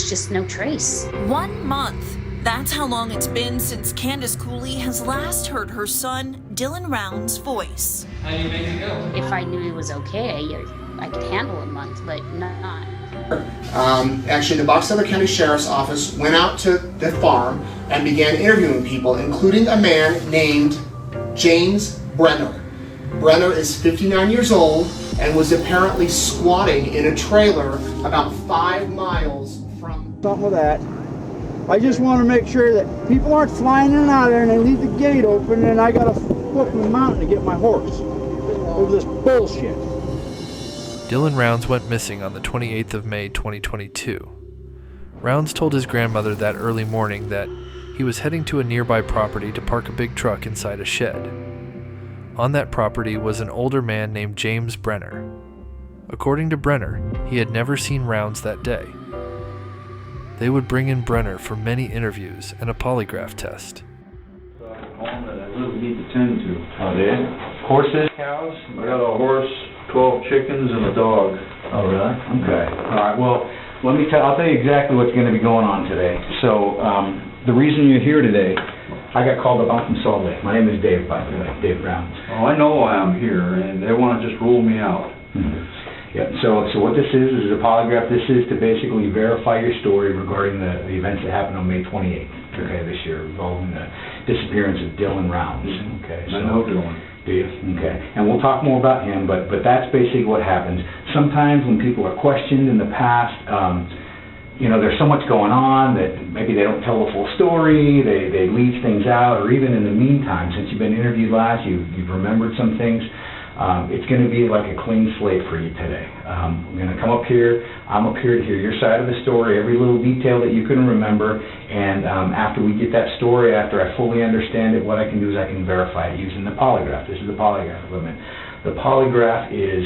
was just no trace. 1 month. That's how long it's been since Candace Cooley has last heard her son, Dylan Round's voice. How do you make it go? If I knew he was okay, I could handle a month, but not. Actually, the Box Elder County Sheriff's Office went out to the farm and began interviewing people, including a man named James Brenner. Brenner is 59 years old and was apparently squatting in a trailer about 5 miles from... Something with that. I just want to make sure that people aren't flying in and out of there and they leave the gate open and I gotta go up the mountain to get my horse over this bullshit. Dylan Rounds went missing on the 28th of May 2022. Rounds told his grandmother that early morning that he was heading to a nearby property to park a big truck inside a shed. On that property was an older man named James Brenner. According to Brenner, he had never seen Rounds that day. They would bring in Brenner for many interviews and a polygraph test. Home that I really need to tend to. Oh, did? Horses, cows? I got a horse, 12 chickens, and a dog. Oh, really? Okay. All right. Well, I'll tell you exactly what's going to be going on today. So, the reason you're here today, I got called up from Salt Lake. My name is Dave, by the way, Dave Brown. Oh, I know why I'm here, and they want to just rule me out. Mm-hmm. Yeah, so what this is a polygraph. This is to basically verify your story regarding the events that happened on May 28th, okay, this year, involving the disappearance of Dylan Rounds. Okay, I know Dylan. Do you? Okay, and we'll talk more about him, but that's basically what happens. Sometimes when people are questioned in the past, there's so much going on that maybe they don't tell the full story, they leave things out, or even in the meantime, since you've been interviewed last, you've remembered some things. It's going to be like a clean slate for you today. We're going to come up here. I'm up here to hear your side of the story, every little detail that you can remember. And after we get that story, after I fully understand it, what I can do is I can verify it using the polygraph. This is the polygraph equipment. The polygraph is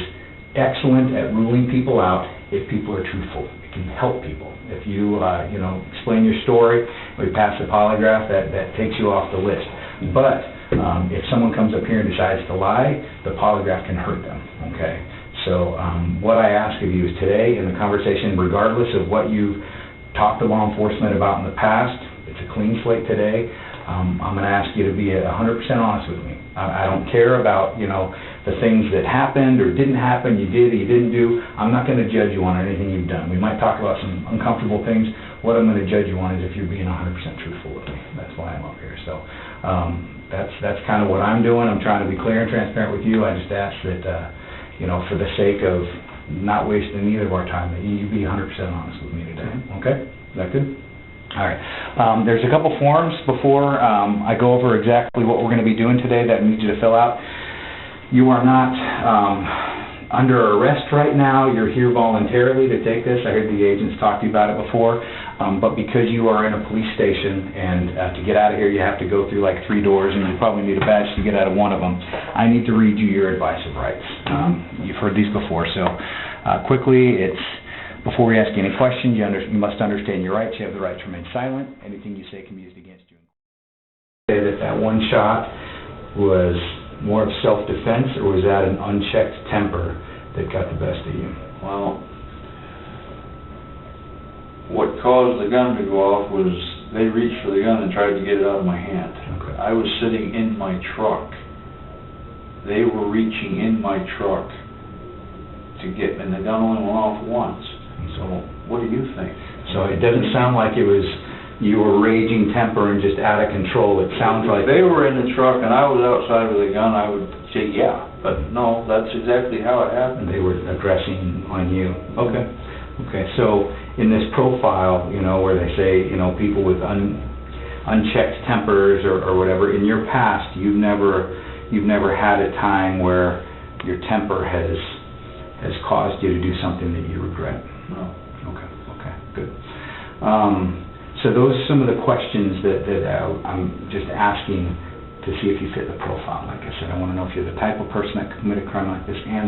excellent at ruling people out if people are truthful. It can help people. If you, explain your story, we pass the polygraph, that takes you off the list. But if someone comes up here and decides to lie, the polygraph can hurt them, okay? So what I ask of you is today in the conversation, regardless of what you've talked to law enforcement about in the past, it's a clean slate today. I'm going to ask you to be 100% honest with me. I don't care about, the things that happened or didn't happen, you did or you didn't do. I'm not going to judge you on anything you've done. We might talk about some uncomfortable things. What I'm going to judge you on is if you're being 100% truthful with me. That's why I'm up here. So that's kind of what I'm doing. I'm trying to be clear and transparent with you. I just ask that, for the sake of not wasting either of our time, that you be 100% honest with me today. Okay? Is that good? All right. There's a couple forms before I go over exactly what we're going to be doing today that I need you to fill out. You are not under arrest right now. You're here voluntarily to take this. I heard the agents talk to you about it before. But because you are in a police station and to get out of here you have to go through like 3 doors and you probably need a badge to get out of one of them, I need to read you your advice of rights. You've heard these before, so quickly, it's before we ask you any questions, you must understand your rights. You have the right to remain silent. Anything you say can be used against you. Say that one shot was more of self-defense, or was that an unchecked temper that got the best of you? Well, what caused the gun to go off was they reached for the gun and tried to get it out of my hand. Okay. I was sitting in my truck. They were reaching in my truck to get, and the gun only went off once. So what do you think? So it doesn't sound like it was you were raging temper and just out of control. It sounds like... If they were in the truck and I was outside with a gun, I would say, yeah. But no, that's exactly how it happened. They were aggressing on you. Okay. Okay, so in this profile, where they say, people with unchecked tempers or whatever, in your past, you've never had a time where your temper has caused you to do something that you regret? No. Okay, good. So those are some of the questions that I'm just asking to see if you fit the profile. Like I said, I want to know if you're the type of person that could commit a crime like this, and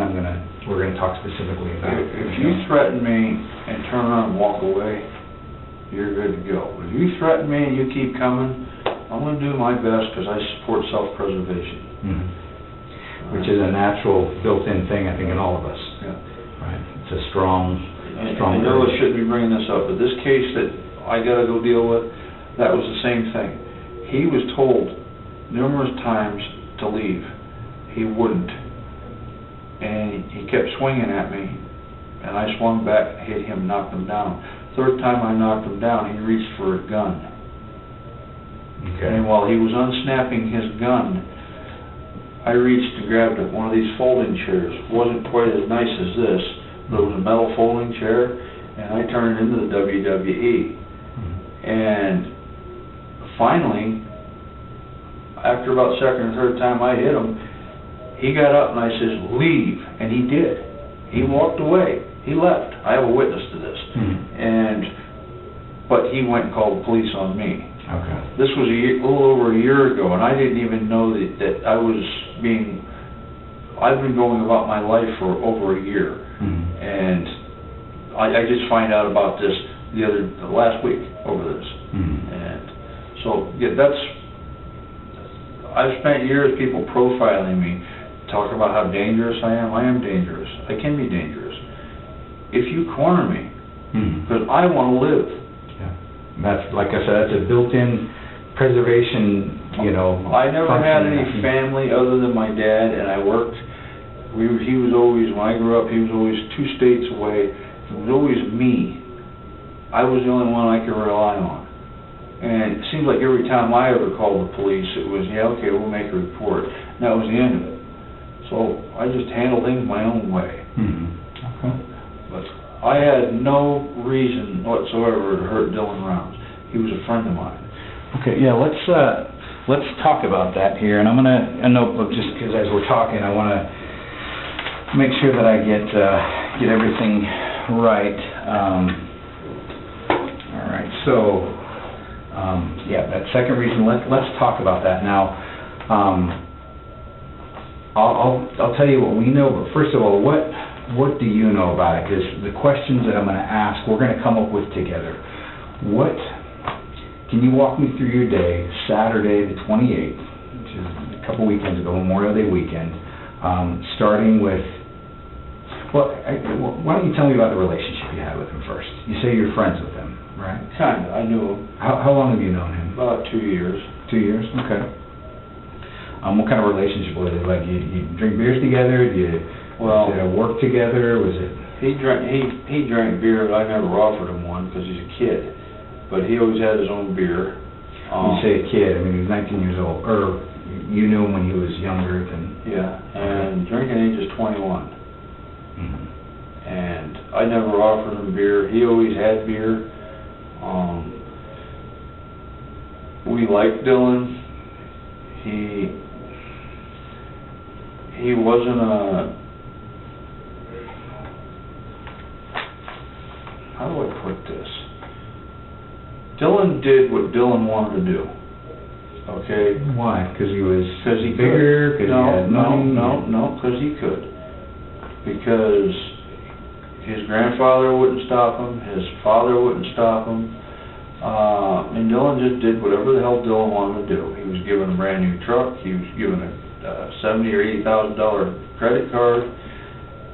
we're going to talk specifically about it. If you threaten me and turn around and walk away, you're good to go. If you threaten me and you keep coming, I'm going to do my best because I support self-preservation. Which is a natural built-in thing, I think, in all of us. Yeah. Right. It's a strong I know I shouldn't be bringing this up, but this case that I gotta go deal with, that was the same thing. He was told numerous times to leave. He wouldn't. And he kept swinging at me, and I swung back, hit him, knocked him down. Third time I knocked him down, he reached for a gun. Okay. And while he was unsnapping his gun, I reached and grabbed one of these folding chairs. It wasn't quite as nice as this, but it was a metal folding chair, and I turned it into the WWE. And finally, after about second or third time I hit him, he got up and I says, leave, and he did. He walked away. He left. I have a witness to this. But he went and called the police on me. Okay. This was a little over a year ago, and I didn't even know that I was being. I've been going about my life for over a year, and I just find out about this the last week over this, and so yeah, I've spent years people profiling me, talking about how dangerous I am. I am dangerous. I can be dangerous if you corner me, because I want to live. That's, like I said, that's a built-in preservation, I never had any family other than my dad, and I worked. He was always, when I grew up, he was always 2 states away. It was always me. I was the only one I could rely on. And it seems like every time I ever called the police, it was, yeah, okay, we'll make a report. And that was the end of it. So I just handled things my own way. Okay. But I had no reason whatsoever to hurt Dylan Rounds. He was a friend of mine. Okay, yeah, let's talk about that here, and I'm gonna a notebook just because as we're talking, I want to make sure that I get everything right. All right, so yeah, that second reason. Let's talk about that now. I'll tell you what we know, but first of all, what do you know about it? Because the questions that I'm going to ask, we're going to come up with together. Can you walk me through your day, Saturday the 28th, which is a couple weekends ago, Memorial Day weekend, starting with, why don't you tell me about the relationship you had with him first? You say you're friends with him, right? Kind of. I knew him. How long have you known him? About 2 years. 2 years? Okay. What kind of relationship was it? Like, you drink beers together? Was it work together? Was it? He drank beer, but I never offered him one because he's a kid. But he always had his own beer. You say a kid, I mean, he was 19 years old. Or you knew him when he was younger than... Yeah, and drinking age is 21. And I never offered him beer. He always had beer. We liked Dylan. He wasn't how do I put this? Dylan did what Dylan wanted to do. Okay? Why? Because he was he bigger? Could. No, because he could. Because his grandfather wouldn't stop him, his father wouldn't stop him, and Dylan just did whatever the hell Dylan wanted to do. He was given a brand new truck, he was given a $70,000 or $80,000 credit card,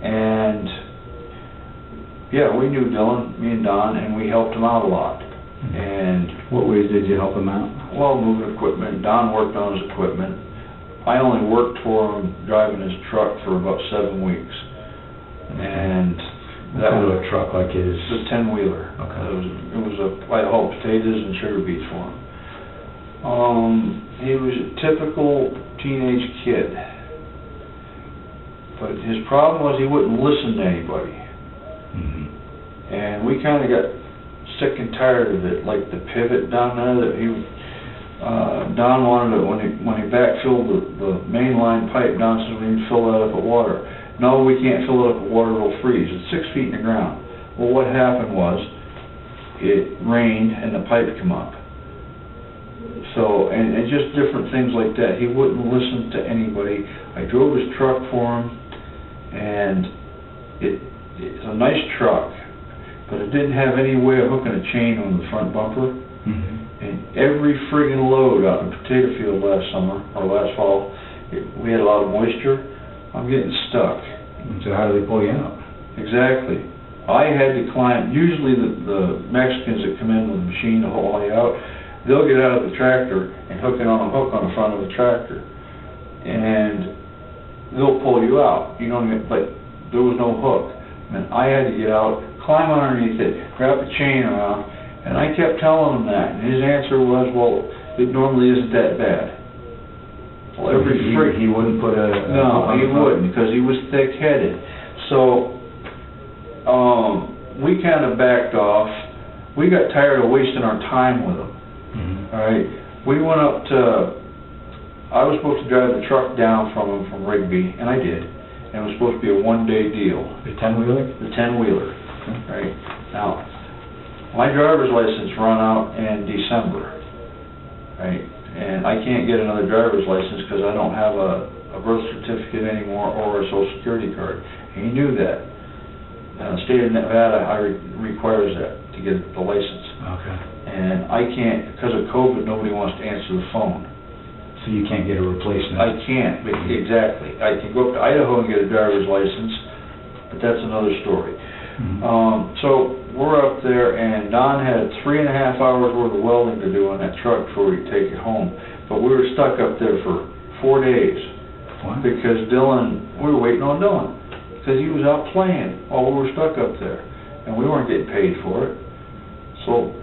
and yeah, we knew Dylan, me and Don, and we helped him out a lot. And what ways did you help him out? Well, moving equipment. Don worked on his equipment. I only worked for him driving his truck for about 7 weeks. And that was a truck like his? It was a 10-wheeler. Okay. I hauled potatoes and sugar beets for him. He was a typical teenage kid. But his problem was he wouldn't listen to anybody. And we kind of got sick and tired of it, like the pivot down there that Don wanted it when he backfilled the main line pipe. Don said we need to fill that up with water. No, we can't fill it up with water, it'll freeze. It's 6 feet in the ground. Well, what happened was it rained and the pipe came up. So, and just different things like that. He wouldn't listen to anybody. I drove his truck for him, and it's a nice truck, but it didn't have any way of hooking a chain on the front bumper. And every friggin' load out in the potato field last fall, we had a lot of moisture. I'm getting stuck. So how do they pull you out? Exactly. I had to climb, usually the Mexicans that come in with the machine to haul you out, they'll get out of the tractor and hook it on a hook on the front of the tractor. And they'll pull you out, you know what I mean? But there was no hook. And I had to get out, climb underneath it, wrap the chain around, and I kept telling him that. And his answer was, well, it normally isn't that bad. Well, every freak... He wouldn't put a... No, he wouldn't, because he was thick-headed. So, we kind of backed off. We got tired of wasting our time with him. All right? We went up to... I was supposed to drive the truck down from him from Rigby, and I did. And it was supposed to be a one-day deal. The 10-wheeler? The 10-wheeler. Right. Now, my driver's license run out in December. Right. And I can't get another driver's license because I don't have a birth certificate anymore or a Social Security card. And he knew that. The state of Nevada requires that to get the license. Okay. And I can't, because of COVID, nobody wants to answer the phone. So you can't get a replacement? I can't, exactly. I can go up to Idaho and get a driver's license, but that's another story. So we're up there, and Don had 3.5 hours worth of welding to do on that truck before we could take it home. But we were stuck up there for 4 days. What? Because we were waiting on Dylan, because he was out playing while we were stuck up there, and we weren't getting paid for it. So,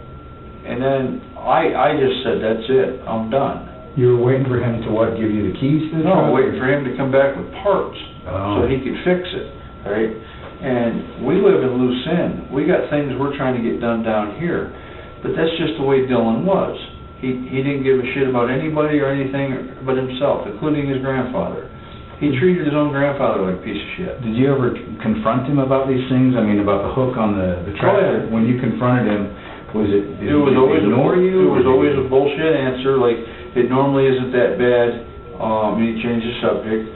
and then I just said, that's it, I'm done. You were waiting for him to what, give you the keys to the truck? No, waiting for him to come back with parts so he could fix it, right? And we live in loose end. We got things we're trying to get done down here, but that's just the way Dylan was. He didn't give a shit about anybody or anything but himself, including his grandfather. He treated his own grandfather like a piece of shit. Did you ever confront him about these things? I mean, about the hook on the tractor? Oh, yeah. When you confronted him, did he ignore you? It was always a bullshit answer, like, it normally isn't that bad. He changed the subject.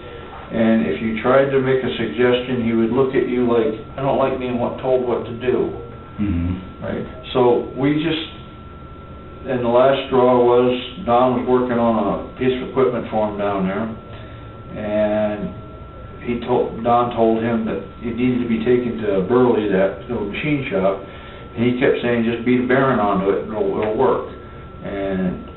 And if you tried to make a suggestion, he would look at you like, I don't like being told what to do. Right? So we just, and the last straw was, Don was working on a piece of equipment for him down there. And Don told him that it needed to be taken to Burley, that machine shop. And he kept saying, just beat a bearing onto it and it'll work. And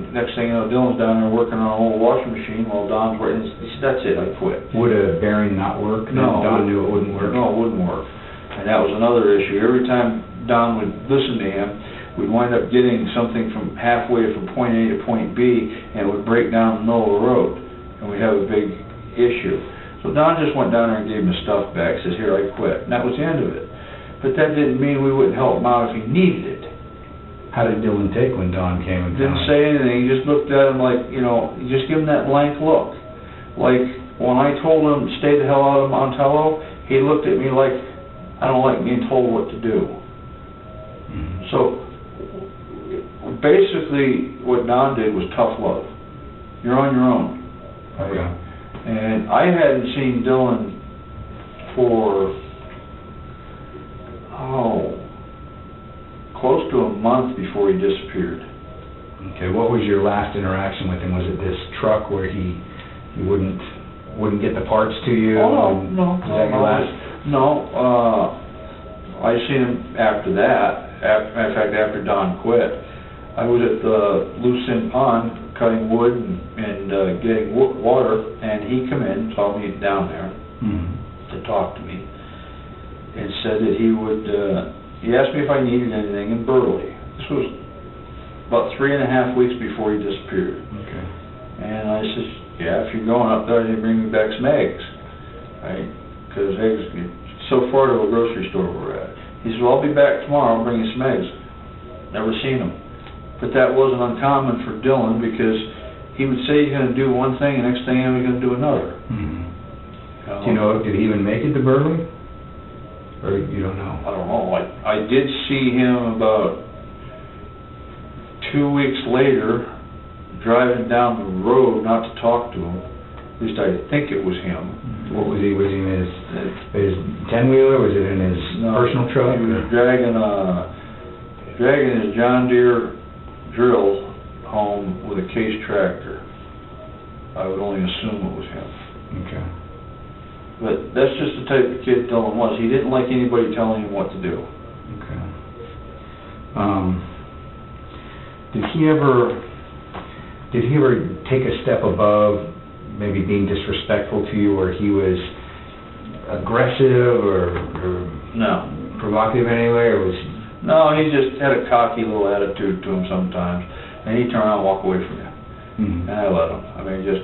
next thing you know, Dylan's down there working on an old washing machine while Don's working. He said, that's it, I quit. Would a bearing not work? No. Don knew it wouldn't work? No, it wouldn't work. And that was another issue. Every time Don would listen to him, we'd wind up getting something from halfway from point A to point B, and it would break down in the middle of the road, and we'd have a big issue. So Don just went down there and gave him his stuff back, says, here, I quit. And that was the end of it. But that didn't mean we wouldn't help him out if he needed it. How did Dylan take when Don came and Didn't say anything. He just looked at him like, you just give him that blank look. Like, when I told him to stay the hell out of Montello, he looked at me like, I don't like being told what to do. So, basically, what Don did was tough love. You're on your own. Okay. And I hadn't seen Dylan for, close to a month before he disappeared. Okay, what was your last interaction with him? Was it this truck where he wouldn't get the parts to you? No. I seen him after that. In fact, after Don quit, I was at the Loose End Pond cutting wood and getting water, and he come in, saw me down there to talk to me, and said that he would. He asked me if I needed anything in Burley. This was about 3.5 weeks before he disappeared. Okay. And I said, yeah, if you're going up there, you bring me back some eggs, right? Because eggs get so far to a grocery store we're at. He said, well, I'll be back tomorrow, I'll bring you some eggs. Never seen them. But that wasn't uncommon for Dylan, because he would say he's going to do one thing, and next thing he was going to do another. Do you know, did he even make it to Burley? Or you don't know? I don't know. I did see him about 2 weeks later, driving down the road, not to talk to him. At least I think it was him. What was he? Was he in his 10-wheeler? Was it in his personal truck? He was dragging his John Deere drill home with a case tractor. I would only assume it was him. Okay. But that's just the type of kid Dylan was. He didn't like anybody telling him what to do. Okay. Did he ever take a step above maybe being disrespectful to you, or he was aggressive or No. provocative in any way, or was? No, he just had a cocky little attitude to him sometimes, and he'd turn around and walk away from you. Mm-hmm. And I let him. I mean, just,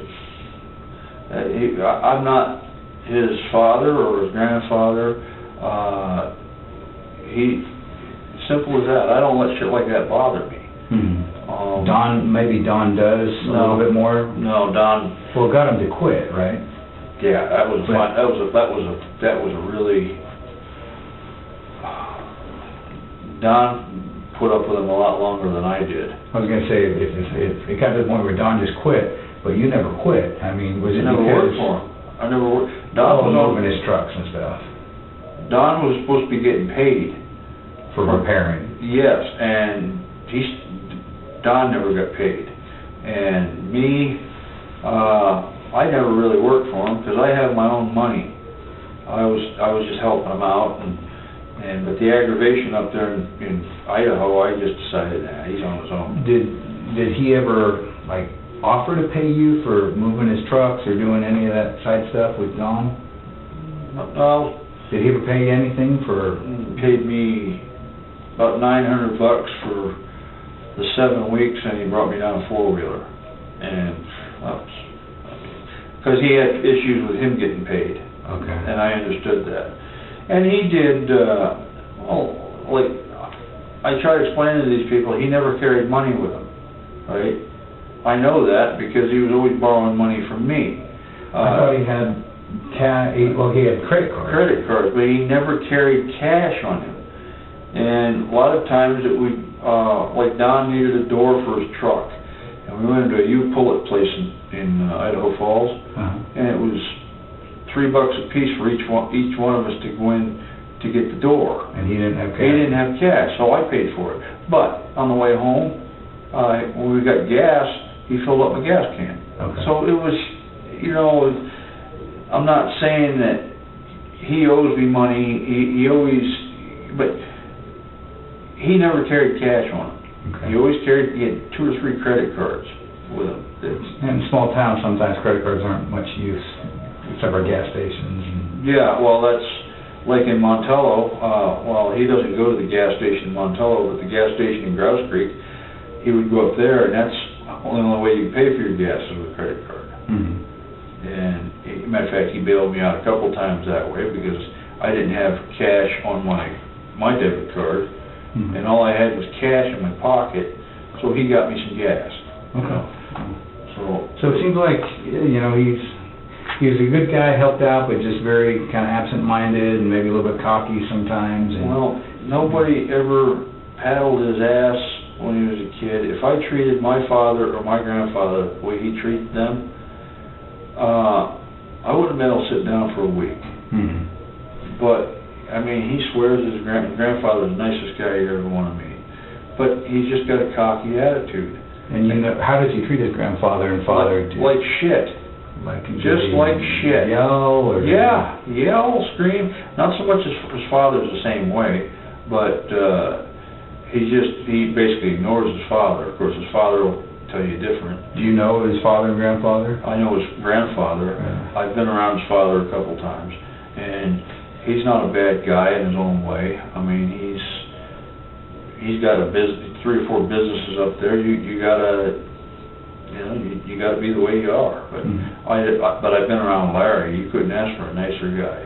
I'm not his father or his grandfather. Simple as that. I don't let shit like that bother me. Mm-hmm. Maybe Don does a little bit more. No, Don. Well, got him to quit, right? Yeah, that was fun. That was a really. Don put up with him a lot longer than I did. I was gonna say if it got to the point where Don just quit, but you never quit. I mean, was it I never because worked for him. I never worked. Don was moving his trucks and stuff Don was supposed to be getting paid for repairing? Yes, and Don never got paid. And me, I never really worked for him because I have my own money. I was just helping him out, but the aggravation up there in Idaho, I just decided, he's on his own. Did he ever like offer to pay you for moving his trucks or doing any of that side stuff with Don? No. Did he ever pay you anything for? Paid me about $900 for the 7 weeks, and he brought me down a four-wheeler, and because he had issues with him getting paid. Okay. And I understood that. And he did, like, I try to explain to these people, he never carried money with him, right? I know that because he was always borrowing money from me. I thought he had he had credit cards. Credit cards, but he never carried cash on him. And a lot of times it would, like Don needed a door for his truck, and we went into a U-Pullet place in Idaho Falls, and it was $3 a piece for each one of us to go in to get the door. And he didn't have cash? He didn't have cash, so I paid for it. But on the way home, when we got gas, he filled up my gas can. Okay. So it was, I'm not saying that he owes me money, he always, but he never carried cash on him. Okay. He always he had 2 or 3 credit cards with him. In small towns, sometimes credit cards aren't much use, except for gas stations. Yeah, well, that's like in Montello. Well, he doesn't go to the gas station in Montello, but the gas station in Grouse Creek, he would go up there, and that's the only way you pay for your gas is with a credit card. Mm-hmm. And matter of fact, he bailed me out a couple times that way because I didn't have cash on my debit card, and all I had was cash in my pocket, so he got me some gas. Okay. So it seems like he was a good guy, helped out, but just very kind of absent-minded and maybe a little bit cocky sometimes. Well, nobody ever paddled his ass when he was a kid. If I treated my father or my grandfather the way he treated them, I wouldn't have been able to sit down for a week. Mm-hmm. But, I mean, he swears his grandfather's the nicest guy he ever wanted to meet. But he's just got a cocky attitude. And how does he treat his grandfather and father? Like shit. Just like shit. Yell? Or yell, scream. Not so much as his father's the same way, but he basically ignores his father. Of course, his father will tell you different. Do you know his father and grandfather? I know his grandfather. Yeah. I've been around his father a couple times, and he's not a bad guy in his own way. I mean, he's got 3 or 4 businesses up there. You gotta be the way you are. But but I've been around Larry. You couldn't ask for a nicer guy.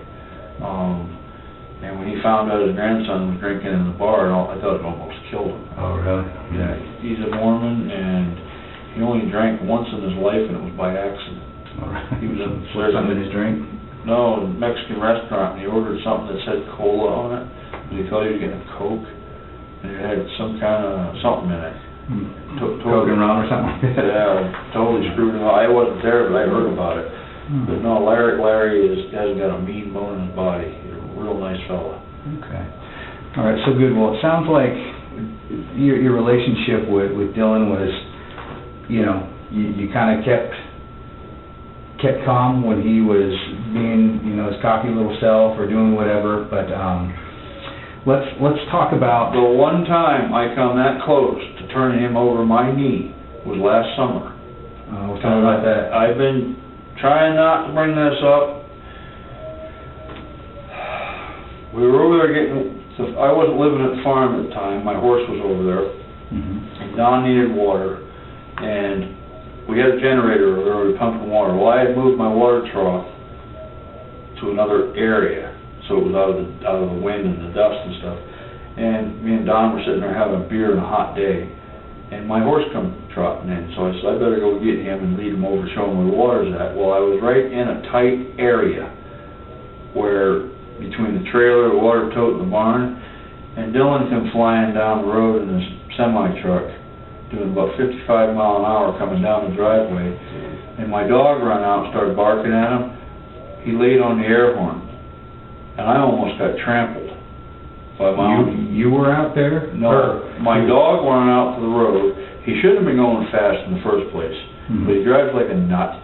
And when he found out his grandson was drinking in the bar, I thought it almost killed him. Oh, really? Yeah. He's a Mormon, and he only drank once in his life, and it was by accident. All right. He was something in his drink? No, a Mexican restaurant, and he ordered something that said cola on it, and he thought he was getting a Coke, and it had some kind of something in it. Coke and rum or something? Yeah, totally screwed him up. I wasn't there, but I heard about it. But no, Larry hasn't got a mean bone in his body. He's a real nice fella. Okay. All right, so good. Well, it sounds like your relationship with Dylan was, you kind of kept kept calm when he was being, you know, his cocky little self or doing whatever. But let's talk about The one time I come that close to turning him over my knee was last summer. we'll talk about that. I've been trying not to bring this up. We were over there I wasn't living at the farm at the time, my horse was over there, and Don needed water, and we had a generator over there, we were pumping water. Well, I had moved my water trough to another area, so it was out of the wind and the dust and stuff, and me and Don were sitting there having a beer on a hot day, and my horse come trotting in, so I said, I better go get him and lead him over, show him where the water's at. Well, I was right in a tight area where between the trailer, the water tote, and the barn, and Dylan come flying down the road in his semi-truck, doing about 55 mile an hour coming down the driveway, and my dog ran out and started barking at him. He laid on the air horn, and I almost got trampled by my own. You were out there? No, my dog went out to the road. He shouldn't have been going fast in the first place, but he drives like a nut.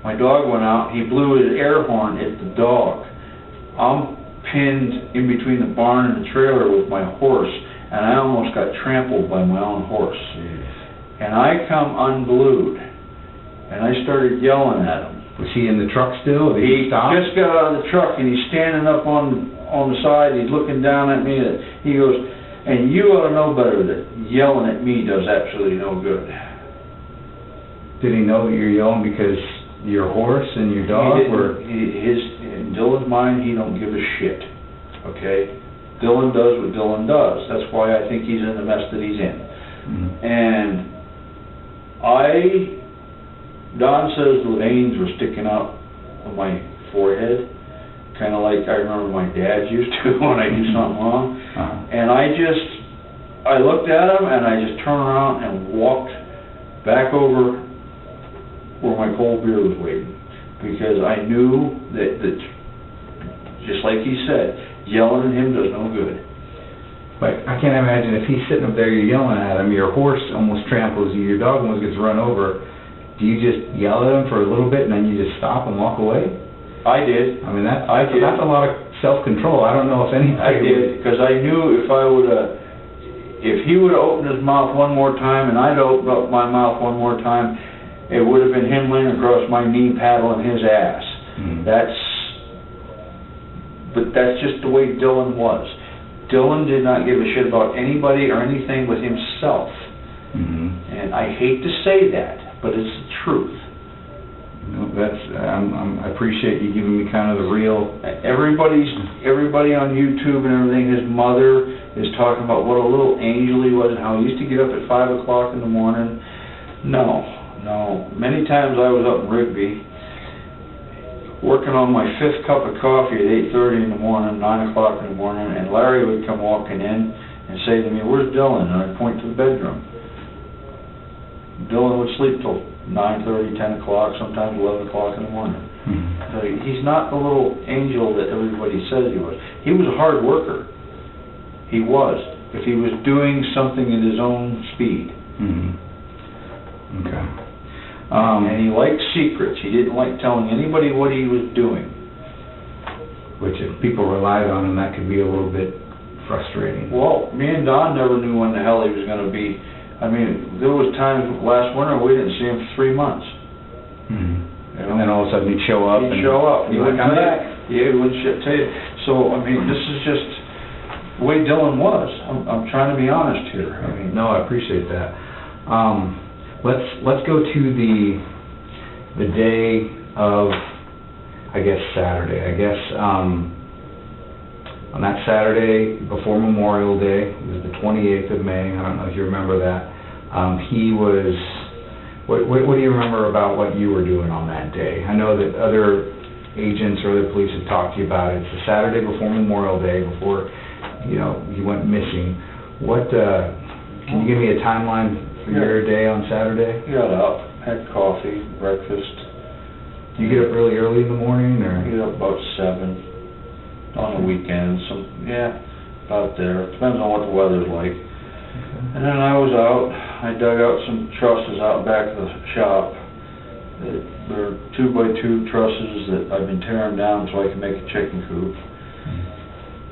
My dog went out, he blew his air horn at the dog. I'm pinned in between the barn and the trailer with my horse, and I almost got trampled by my own horse. And I come unglued, and I started yelling at him. Was he in the truck still? Did He stop? just got out of the truck, and he's standing up on the side, he's looking down at me, and he goes, and you ought to know better that yelling at me does absolutely no good. Did he know that you're yelling because your horse and your dog were... In Dylan's mind, he don't give a shit, okay? Dylan does what Dylan does. That's why I think he's in the mess that he's in. And Don says the veins were sticking out of my forehead, kind of like I remember my dad used to when I do something wrong. And I looked at him, and I just turned around and walked back over where my cold beer was waiting, because I knew that just like he said, yelling at him does no good. But I can't imagine if he's sitting up there, you're yelling at him, your horse almost tramples you, your dog almost gets run over. Do you just yell at him for a little bit and then you just stop and walk away? I did. I mean, that's a lot of self-control. I don't know if anybody I did, because I knew if he would have opened his mouth one more time and I'd opened up my mouth one more time, it would have been him laying across my knee paddling his ass. But that's just the way Dylan was. Dylan did not give a shit about anybody or anything but himself. And I hate to say that, but it's the truth. No, I appreciate you giving me kind of the real... Everybody on YouTube and everything, his mother is talking about what a little angel he was and how he used to get up at 5 o'clock in the morning. No. Many times I was up in Rigby, working on my 5th cup of coffee at 8:30 in the morning, 9 o'clock in the morning, and Larry would come walking in and say to me, "Where's Dylan?" And I'd point to the bedroom. Dylan would sleep till 9:30, 10 o'clock, sometimes 11 o'clock in the morning. So he's not the little angel that everybody says he was. He was a hard worker. He was. If he was doing something at his own speed. Okay. And he liked secrets. He didn't like telling anybody what he was doing. Which if people relied on him, that could be a little bit frustrating. Well, me and Don never knew when the hell he was going to be. I mean, there was times last winter we didn't see him for 3 months. You know? And then all of a sudden he'd show up. He'd show up. He wouldn't come back. Yeah, he wouldn't tell you. So, I mean, this is just the way Dylan was. I'm trying to be honest here. I mean, no, I appreciate that. Let's go to the day of, I guess, Saturday. I guess on that Saturday before Memorial Day, it was the 28th of May. I don't know if you remember that. He was. What do you remember about what you were doing on that day? I know that other agents or other police have talked to you about it. It's the Saturday before Memorial Day, before you went missing. What can you give me a timeline for your day on Saturday? Got up, had coffee, breakfast. You get up really early in the morning, or? I get up about 7 on the weekends. About there. Depends on what the weather's like. And then I was out. I dug out some trusses out back of the shop They're 2x2 trusses that I've been tearing down so I can make a chicken coop.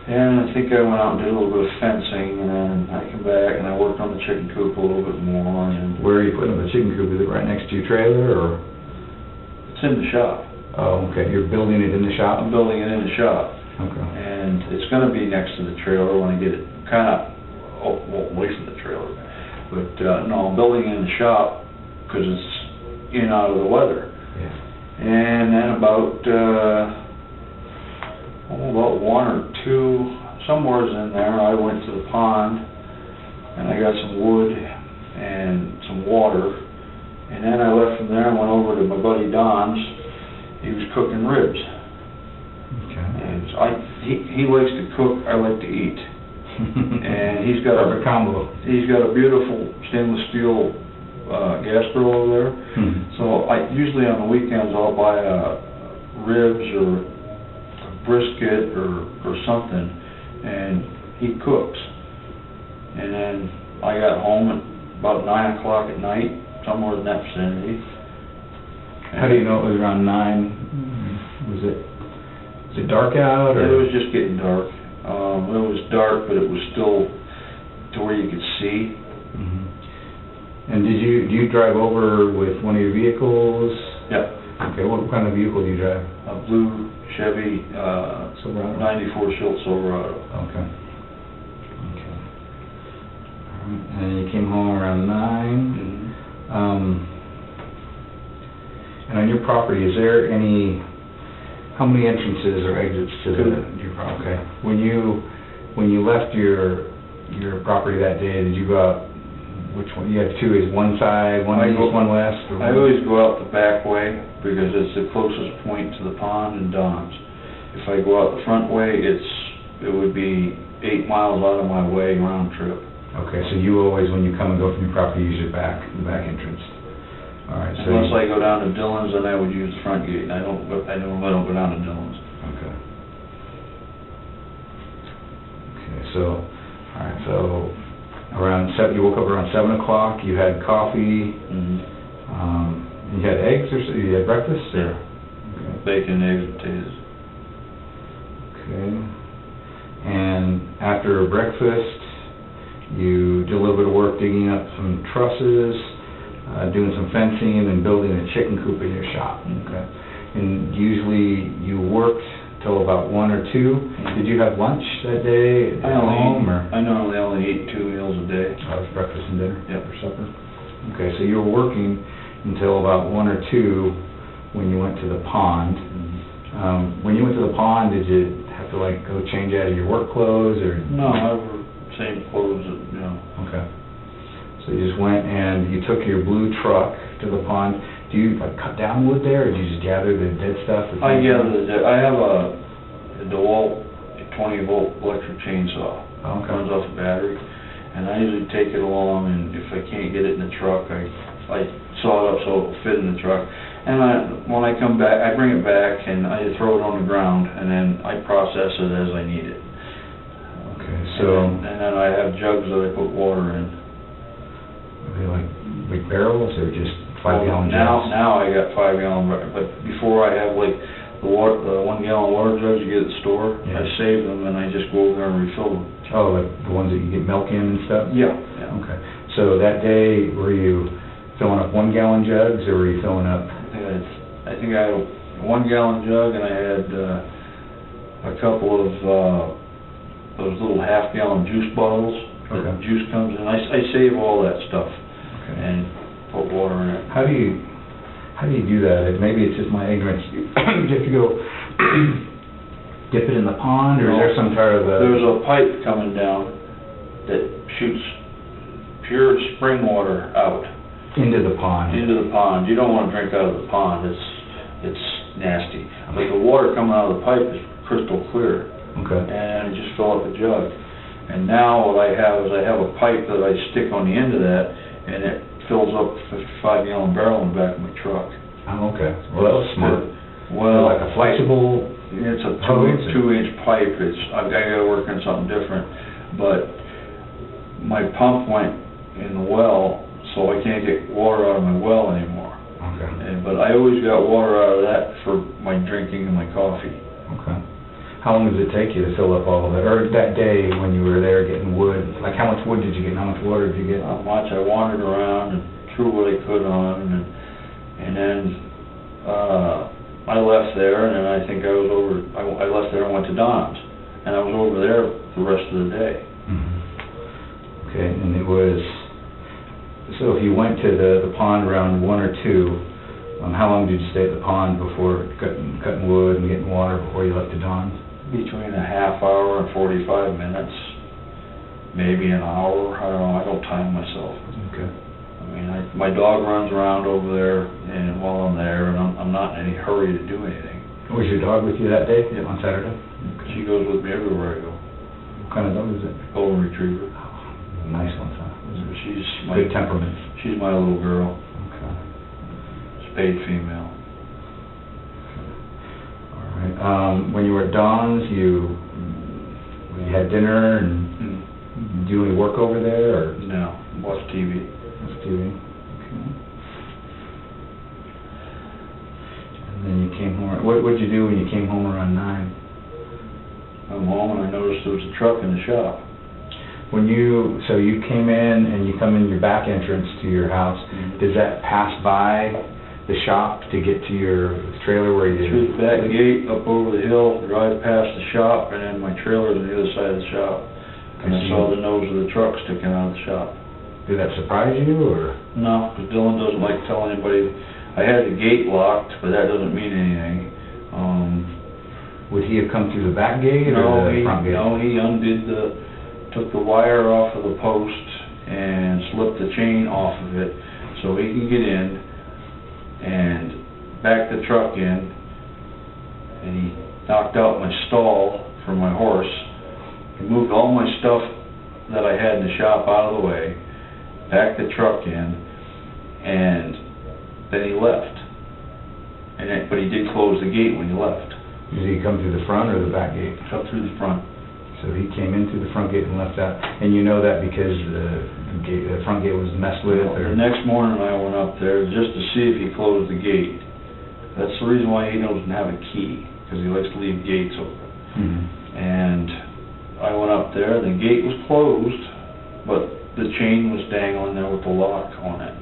And I think I went out and did a little bit of fencing, and then I came back and I worked on the chicken coop a little bit more. And Where are you putting the chicken coop? Is it right next to your trailer, or? it's in the shop. Oh, okay. You're building it in the shop? I'm building it in the shop. Okay. And it's going to be next to the trailer when I get it kind of away from the trailer. But no, I'm building it in the shop because it's in and out of the weather. Yeah. And then about 1 or 2, somewhere's in there, I went to the pond and I got some wood and some water. And then I left from there and went over to my buddy Don's. He was cooking ribs. Okay. And he likes to cook, I like to eat. And he's got Perfect combo. He's got a beautiful stainless steel gas grill over there. So usually on the weekends I'll buy ribs or a brisket or something, and he cooks. And then I got home at about 9 o'clock at night, somewhere in that vicinity. How do you know it was around 9? Was it dark out? Or? It was just getting dark. It was dark, but it was still to where you could see. And do you drive over with one of your vehicles? Yeah. Okay, what kind of vehicle do you drive? A blue Chevy Silverado? 94 Schilt Silverado. Okay. All right. And you came home around 9. And on your property, is there how many entrances or exits to your property? Okay. When you left your property that day, did you go out? Which one? You have 2. Is one side, one east, one west? Or I always go out the back way because it's the closest point to the pond and Don's. If I go out the front way, it would be 8 miles out of my way round trip. Okay, so you always, when you come and go from your property, use the back entrance. All right. So unless I go down to Dillon's, then I would use the front gate. I don't go down to Dillon's. Okay. Okay. So, all right. So around 7, you woke up around 7 o'clock. You had coffee. You had eggs, or you had breakfast, or okay. Bacon, eggs, potatoes. Okay. And after breakfast, you did a little bit of work digging up some trusses, doing some fencing, and building a chicken coop in your shop. Okay. And usually you worked till about 1 or 2. Did you have lunch that day at home? I normally only eat 2 meals a day. That was breakfast and dinner? Yep. For supper? Okay, so you were working until about 1 or 2 when you went to the pond. When you went to the pond, did you have to go change out of your work clothes, or? No, I wore same clothes, Okay. So you just went and you took your blue truck to the pond. Do you cut down wood there, or do you just gather the dead stuff? I have a DeWalt 20-volt electric chainsaw. Okay. Runs off a battery, and I usually take it along, and if I can't get it in the truck, I saw it up so it will fit in the truck. And when I come back, I bring it back and I throw it on the ground, and then I process it as I need it. Okay, so... And then I have jugs that I put water in. Are they like big barrels, or just 5-gallon jugs? Now I got 5-gallon, but before I have the 1-gallon water jugs you get at the store. Yeah. I save them and I just go over there and refill them. Oh, like the ones that you get milk in and stuff? Yeah. Okay. So that day, were you filling up 1-gallon jugs, or were you filling up? I think I had a 1-gallon jug, and I had a couple of those little half-gallon juice bottles. Okay. The juice comes in. I save all that stuff. Okay. And put water in it. How do you do that? Maybe it's just my ignorance. Do you have to go dip it in the pond, or is there some kind of a... There's a pipe coming down that shoots pure spring water out. Into the pond? Into the pond. You don't want to drink out of the pond. It's nasty. But the water coming out of the pipe is crystal clear. Okay. And I just fill up a jug. And now what I have is I have a pipe that I stick on the end of that, and it fills up a 55-gallon barrel in the back of my truck. Oh, okay. Well, that was smart. Well, like a flexible... It's a 2-inch pipe. I got to work on something different. But my pump went in the well, so I can't get water out of my well anymore. Okay. But I always got water out of that for my drinking and my coffee. Okay. How long does it take you to fill up all of it? Or that day when you were there getting wood, like how much wood did you get and how much water did you get? Not much. I wandered around and threw what I could on, and then I left there, and then I think I left there and went to Don's, and I was over there the rest of the day. Mm-hmm. Okay, and it was, so if you went to the pond around 1 or 2, how long did you stay at the pond before cutting wood and getting water before you left to Don's? Between a half hour and 45 minutes, maybe an hour. I don't know. I don't time myself. Okay. I mean, my dog runs around over there, and while I'm there, and I'm not in any hurry to do anything. Was your dog with you that day? Yeah. On Saturday? Okay. She goes with me everywhere I go. What kind of dog is it? Golden Retriever. Oh, nice one, huh? She's my good temperament. She's my little girl. Okay. Spayed female. All right. When you were at Don's, you had dinner and do any work over there, or no? Watch TV. Watch TV. Okay. And then you came home. What did you do when you came home around 9? I'm home and I noticed there was a truck in the shop. So you came in and you come in your back entrance to your house. Mm-hmm. Does that pass by the shop to get to your trailer where you Through the back gate, up over the hill, drive past the shop, and then my trailer's on the other side of the shop. And I saw the nose of the truck sticking out of the shop. Did that surprise you, or? No, because Dylan doesn't like telling anybody. I had the gate locked, but that doesn't mean anything. Would he have come through the back gate or the front gate? No, he took the wire off of the post and slipped the chain off of it so he can get in and back the truck in, and he knocked out my stall for my horse. He moved all my stuff that I had in the shop out of the way, backed the truck in, and then he left. But he did close the gate when he left. Did he come through the front or the back gate? Come through the front. So he came in through the front gate and left out. And you know that because the front gate was messed with? Or? The next morning I went up there just to see if he closed the gate. That's the reason why he doesn't have a key, because he likes to leave gates open. Mm-hmm. And I went up there, the gate was closed, but the chain was dangling there with the lock on it.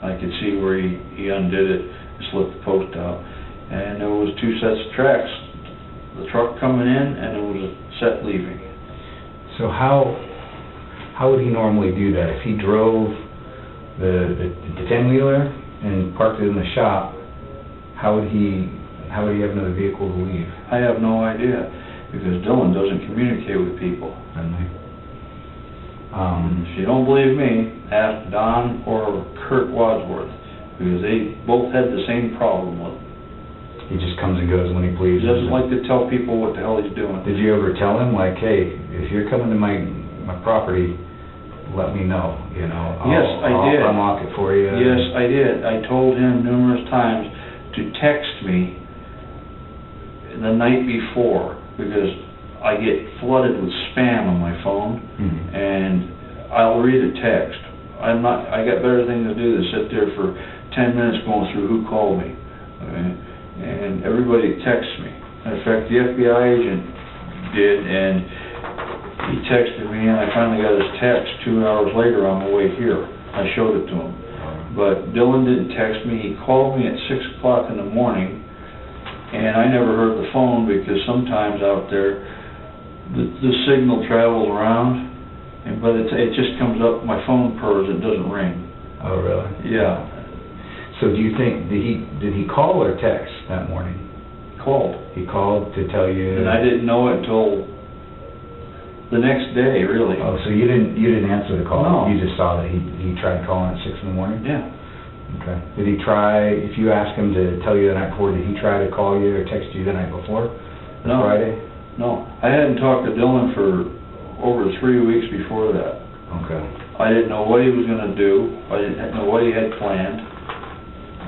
I could see where he undid it and slipped the post out. And there was 2 sets of tracks. The truck coming in, and there was a set leaving. So how would he normally do that? If he drove the 10-wheeler and parked it in the shop, how would he have another vehicle to leave? I have no idea, because Dylan doesn't communicate with people. If you don't believe me, ask Don or Kurt Wadsworth, because they both had the same problem with him. He just comes and goes when he pleases. He doesn't like to tell people what the hell he's doing. Did you ever tell him, like, hey, if you're coming to my property, let me know, you know? Yes, I did. I'll unlock it for you. Yes, I did. I told him numerous times to text me the night before, because I get flooded with spam on my phone, and I'll read a text. I got better things to do than sit there for 10 minutes going through who called me. And everybody texts me. In fact, the FBI agent did, and he texted me, and I finally got his text 2 hours later on the way here. I showed it to him. But Dylan didn't text me. He called me at 6 o'clock in the morning, and I never heard the phone, because sometimes out there the signal travels around, but it just comes up, my phone purrs, it doesn't ring. Oh, really? Yeah. So do you think, did he call or text that morning? Called. He called to tell you? And I didn't know it until the next day, really. Oh, so you didn't answer the call? No. You just saw that he tried calling at 6 in the morning? Yeah. Okay. Did he try, if you asked him to tell you the night before, did he try to call you or text you the night before? No. Friday? No. I hadn't talked to Dylan for over 3 weeks before that. Okay. I didn't know what he was going to do. I didn't know what he had planned.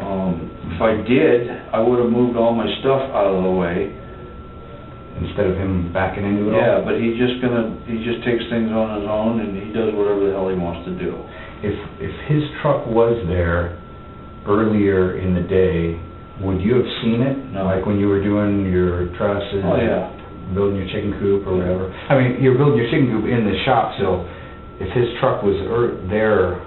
If I did, I would have moved all my stuff out of the way. Instead of him backing into it all? Yeah, but he just takes things on his own, and he does whatever the hell he wants to do. If his truck was there earlier in the day, would you have seen it? No. Like when you were doing your trusses? Oh, yeah. Building your chicken coop or whatever? I mean, you're building your chicken coop in the shop, so if his truck was there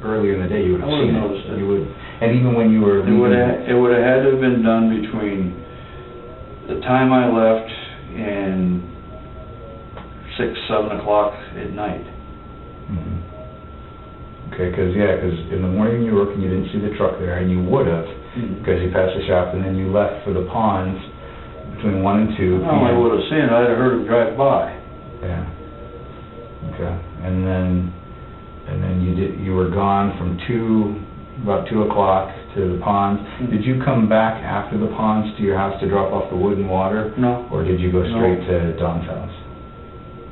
earlier in the day, you would have seen it. Noticed it. You would, and even when you were It would have had to have been done between the time I left and 6, 7 o'clock at night. Mhm. Okay, because in the morning you were working, you didn't see the truck there, and you would have, because you passed the shop, and then you left for the ponds between 1 and 2 p.m. Well, I would have seen it. I'd have heard it drive by. Yeah. Okay, and then you were gone from about 2 o'clock to the ponds. Did you come back after the ponds to your house to drop off the wood and water? No. Or did you go straight to Don's house?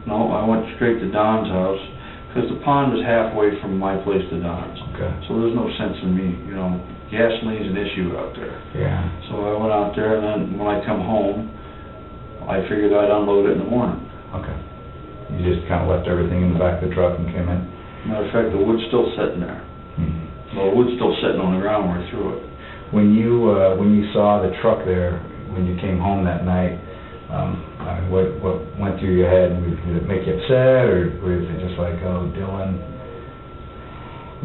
No, I went straight to Don's house, because the pond is halfway from my place to Don's. Okay. So there's no sense in me, gasoline's an issue out there. Yeah. So I went out there, and then when I come home, I figured I'd unload it in the morning. Okay. You just kind of left everything in the back of the truck and came in? Matter of fact, the wood's still sitting there. Mm-hmm. Well, the wood's still sitting on the ground where I threw it. When you saw the truck there, when you came home that night, what went through your head? Did it make you upset, or was it just like, oh, Dylan?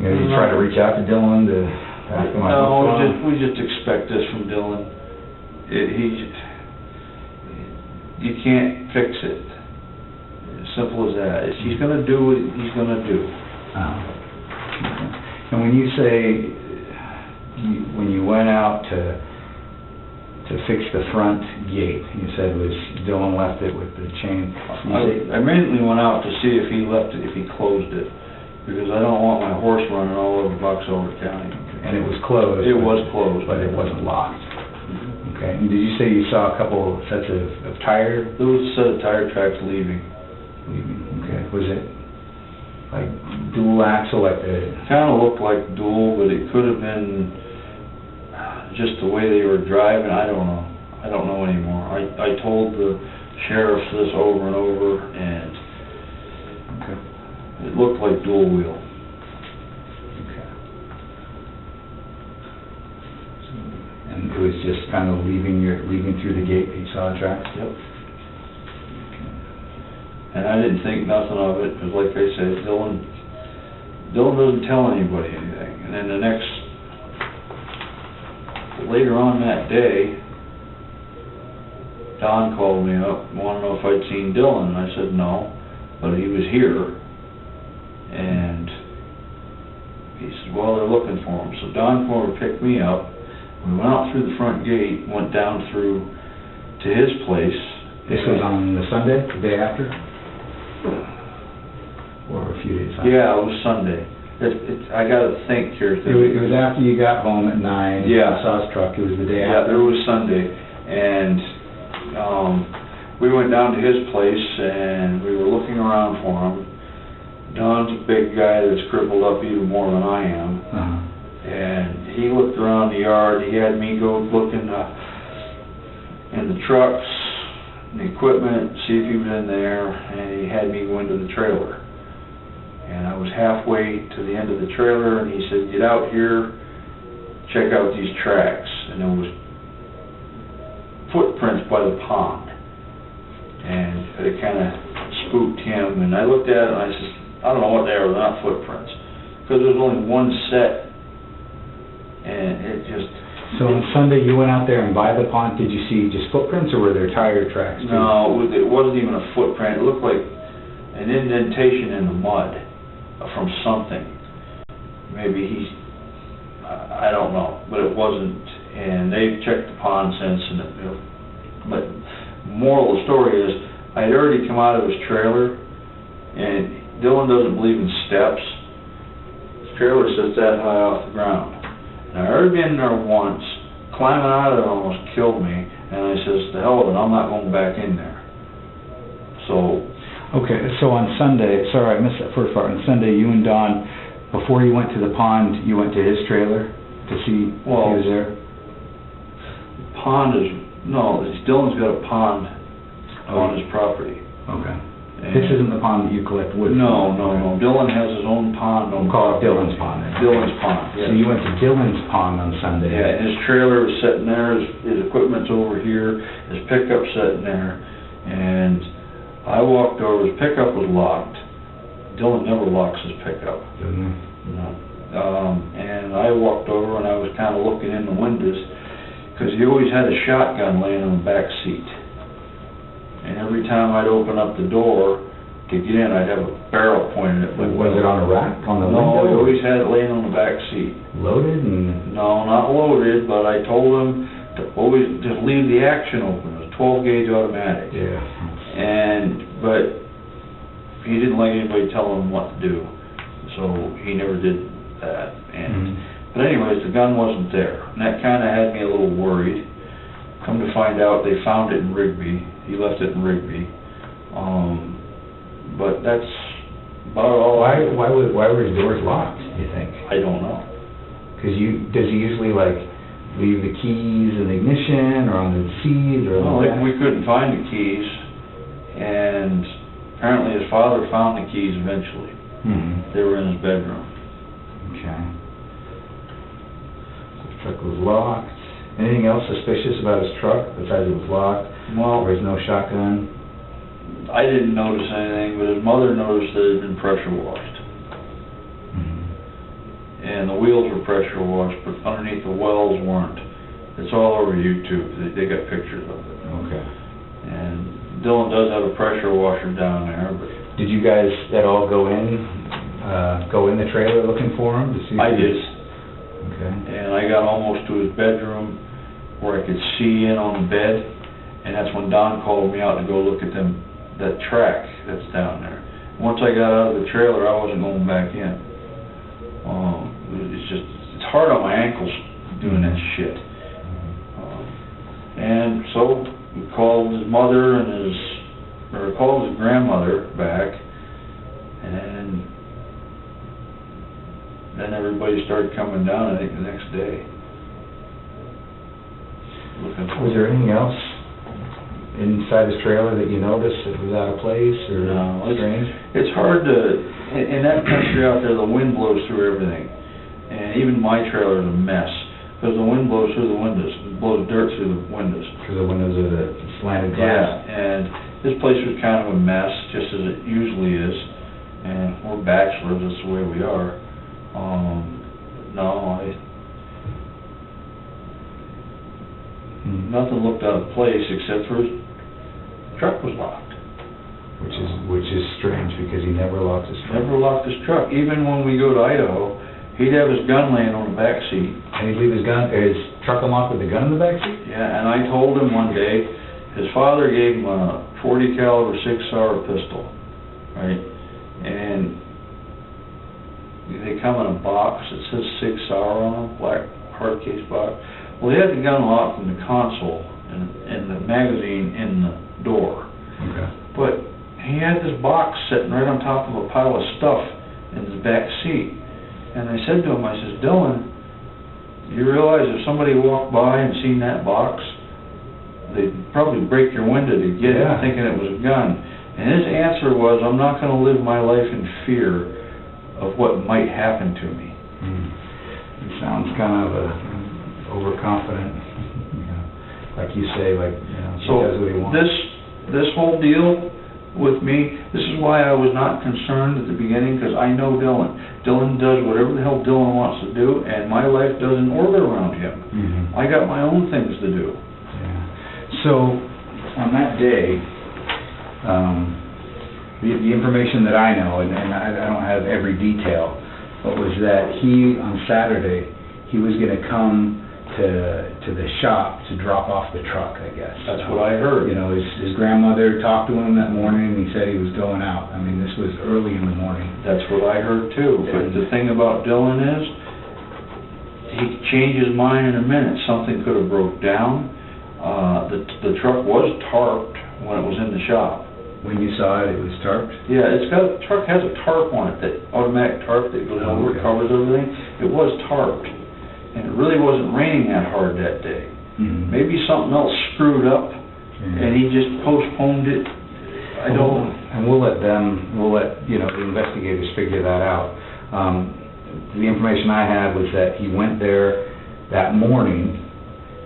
You try to reach out to Dylan to ask him No, what's going on? we just expect this from Dylan. You can't fix it. As simple as that. He's going to do what he's going to do. Okay. And when you say, when you went out to fix the front gate, you said was Dylan left it with the chain. I immediately went out to see if he left it, if he closed it, because I don't want my horse running all over Boxelder County. And it was closed? It was closed. But it wasn't locked? Okay. And did you say you saw a couple sets of tires? There was a set of tire tracks leaving. Okay. Was it like dual axle, like the... Kind of looked like dual, but it could have been just the way they were driving. I don't know. I don't know anymore. I told the sheriffs this over and over, and it looked like dual wheel. Okay. And it was just kind of leaving through the gate that you saw the tracks? Yep. And I didn't think nothing of it, because like I said, Dylan doesn't tell anybody anything. And then later on that day, Don called me up, wanted to know if I'd seen Dylan, and I said no, but he was here. And he said, well, they're looking for him. So Don came over to pick me up. We went out through the front gate, went down through to his place. This was on the Sunday, the day after? Or a few days after? Yeah, it was Sunday. I got to think here. It was after you got home at 9. Yeah. You saw his truck. It was the day Yeah, after? it was Sunday. And we went down to his place, and we were looking around for him. Don's a big guy that's crippled up even more than I am. Uh-huh. And he looked around the yard. He had me go look in the trucks, the equipment, see if he was in there, and he had me go into the trailer. And I was halfway to the end of the trailer, and he said, get out here, check out these tracks. And there was footprints by the pond. And it kind of spooked him, and I looked at it, and I said, I don't know what they are, they're not footprints. Because there's only one set, and it just... So on Sunday, you went out there, and by the pond, did you see just footprints, or were there tire tracks too? No, it wasn't even a footprint. It looked like an indentation in the mud from something. Maybe I don't know, but it wasn't. And they've checked the pond since, but moral of the story is, I had already come out of his trailer, and Dylan doesn't believe in steps. His trailer sits that high off the ground. And I already been there once, climbing out of it almost killed me, and I says, to hell with it, I'm not going back in there. So... Okay, so on Sunday, sorry, I missed that first part. On Sunday, you and Don, before you went to the pond, you went to his trailer to see if he was there? Pond is... No, Dylan's got a pond on his property. Okay. This isn't the pond that you collect wood from? No. Dylan has his own pond. We'll call it Dylan's pond then. Dylan's pond, So you went to Dylan's pond on Sunday? Yeah, and his trailer was sitting there, his equipment's over here, his pickup's sitting there, and I walked over, his pickup was locked. Dylan never locks his pickup. Doesn't he? No. And I walked over and I was kind of looking in the windows, because he always had a shotgun laying in the back seat. And every time I'd open up the door to get in, I'd have a barrel pointed at me. Was it on a rack on the window? No, he always had it laying on the back seat. Loaded and... No, not loaded, but I told him to always just leave the action open. It was 12 gauge automatic. Yeah. But he didn't like anybody telling him what to do, so he never did that. And but anyways, the gun wasn't there, and that kind of had me a little worried. Come to find out, they found it in Rigby. He left it in Rigby. But that's about all. Why were his doors locked, do you think? I don't know. Because does he usually like leave the keys in the ignition or on the seat or? No, we couldn't find the keys, and apparently his father found the keys eventually. They were in his bedroom. Okay. So the truck was locked. Anything else suspicious about his truck besides it was locked? Well, there was no shotgun? I didn't notice anything, but his mother noticed that it had been pressure washed. And the wheels were pressure washed, but underneath the wells weren't. It's all over YouTube. They got pictures of it. Okay. And Dylan does have a pressure washer down there, but... Did you guys at all go in the trailer looking for him to see? I did. Okay. And I got almost to his bedroom where I could see in on the bed, and that's when Don called me out to go look at that track that's down there. Once I got out of the trailer, I wasn't going back in. It's hard on my ankles doing that shit. And so we called his mother called his grandmother back, and then everybody started coming down, I think, the next day. Was there anything else inside his trailer that you noticed that was out of place or strange? It's hard to, in that country out there, the wind blows through everything. And even my trailer is a mess, because the wind blows through the windows. It blows dirt through the windows. Through the windows of the slanted glass? Yeah, and this place was kind of a mess, just as it usually is. And we're bachelors, that's the way we are. Nothing looked out of place except for his truck was locked. Which is strange because he never locked his truck. Never locked his truck. Even when we go to Idaho, he'd have his gun laying on the back seat. And he'd leave his truck unlocked with the gun in the back seat? Yeah, and I told him one day, his father gave him a .40 caliber 6-hour pistol, right? And they come in a box that says 6-hour on a black hard case box. Well, he had the gun locked in the console and the magazine in the door. Okay. But he had this box sitting right on top of a pile of stuff in his back seat. And I said to him, I says, Dylan, you realize if somebody walked by and seen that box, they'd probably break your window to get it, thinking it was a gun. And his answer was, I'm not going to live my life in fear of what might happen to me. It sounds kind of overconfident, like you say, he does what he wants. This whole deal with me, this is why I was not concerned at the beginning, because I know Dylan. Dylan does whatever the hell Dylan wants to do, and my life doesn't orbit around him. I got my own things to do. Yeah. So, on that day, the information that I know, and I don't have every detail, but was that on Saturday, he was going to come to the shop to drop off the truck, I guess. That's what I heard. His grandmother talked to him that morning, and he said he was going out. I mean, this was early in the morning. That's what I heard too. But the thing about Dylan is, he could change his mind in a minute. Something could have broke down. The truck was tarped when it was in the shop. When you saw it, it was tarped? Yeah, the truck has a tarp on it, that automatic tarp that goes over, it covers everything. It was tarped. And it really wasn't raining that hard that day. Maybe something else screwed up, and he just postponed it I don't. And we'll let the investigators figure that out. The information I had was that he went there that morning,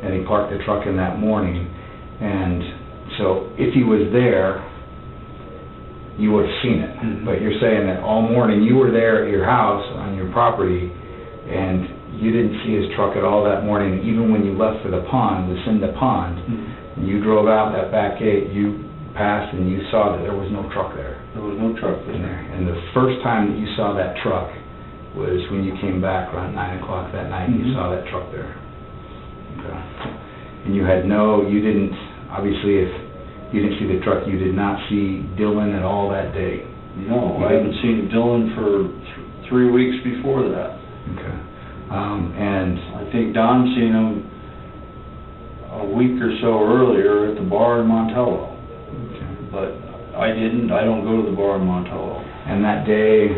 and he parked the truck in that morning, and so if he was there, you would have seen it. Mm-hmm. But you're saying that all morning you were there at your house, on your property, and you didn't see his truck at all that morning, even when you left for the pond, the Cinda Pond, and you drove out that back gate, you passed and you saw that there was no truck there. There was no truck In there. there. And the first time that you saw that truck was when you came back around 9 o'clock that night, and you saw that truck there. Okay. And you didn't, obviously if you didn't see the truck, you did not see Dylan at all that day. No, I haven't seen Dylan for 3 weeks before that. Okay. And I think Don seen him a week or so earlier at the bar in Montello. okay. But I don't go to the bar in Montello. And that day,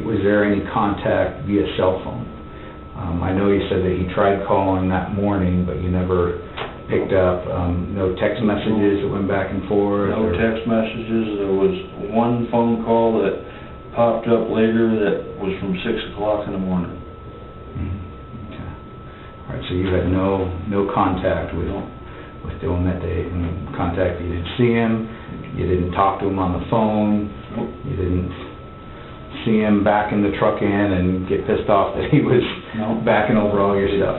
was there any contact via cell phone? I know you said that he tried calling that morning, but you never picked up. No text messages that went back and forth? No text messages. There was one phone call that popped up later that was from 6 o'clock in the morning. Okay. All right, so you had no contact with Dylan that day. And contact, you didn't see him, you didn't talk to him on the phone, Nope. you didn't see him backing the truck in and get pissed off that he was Nope. backing over all your stuff.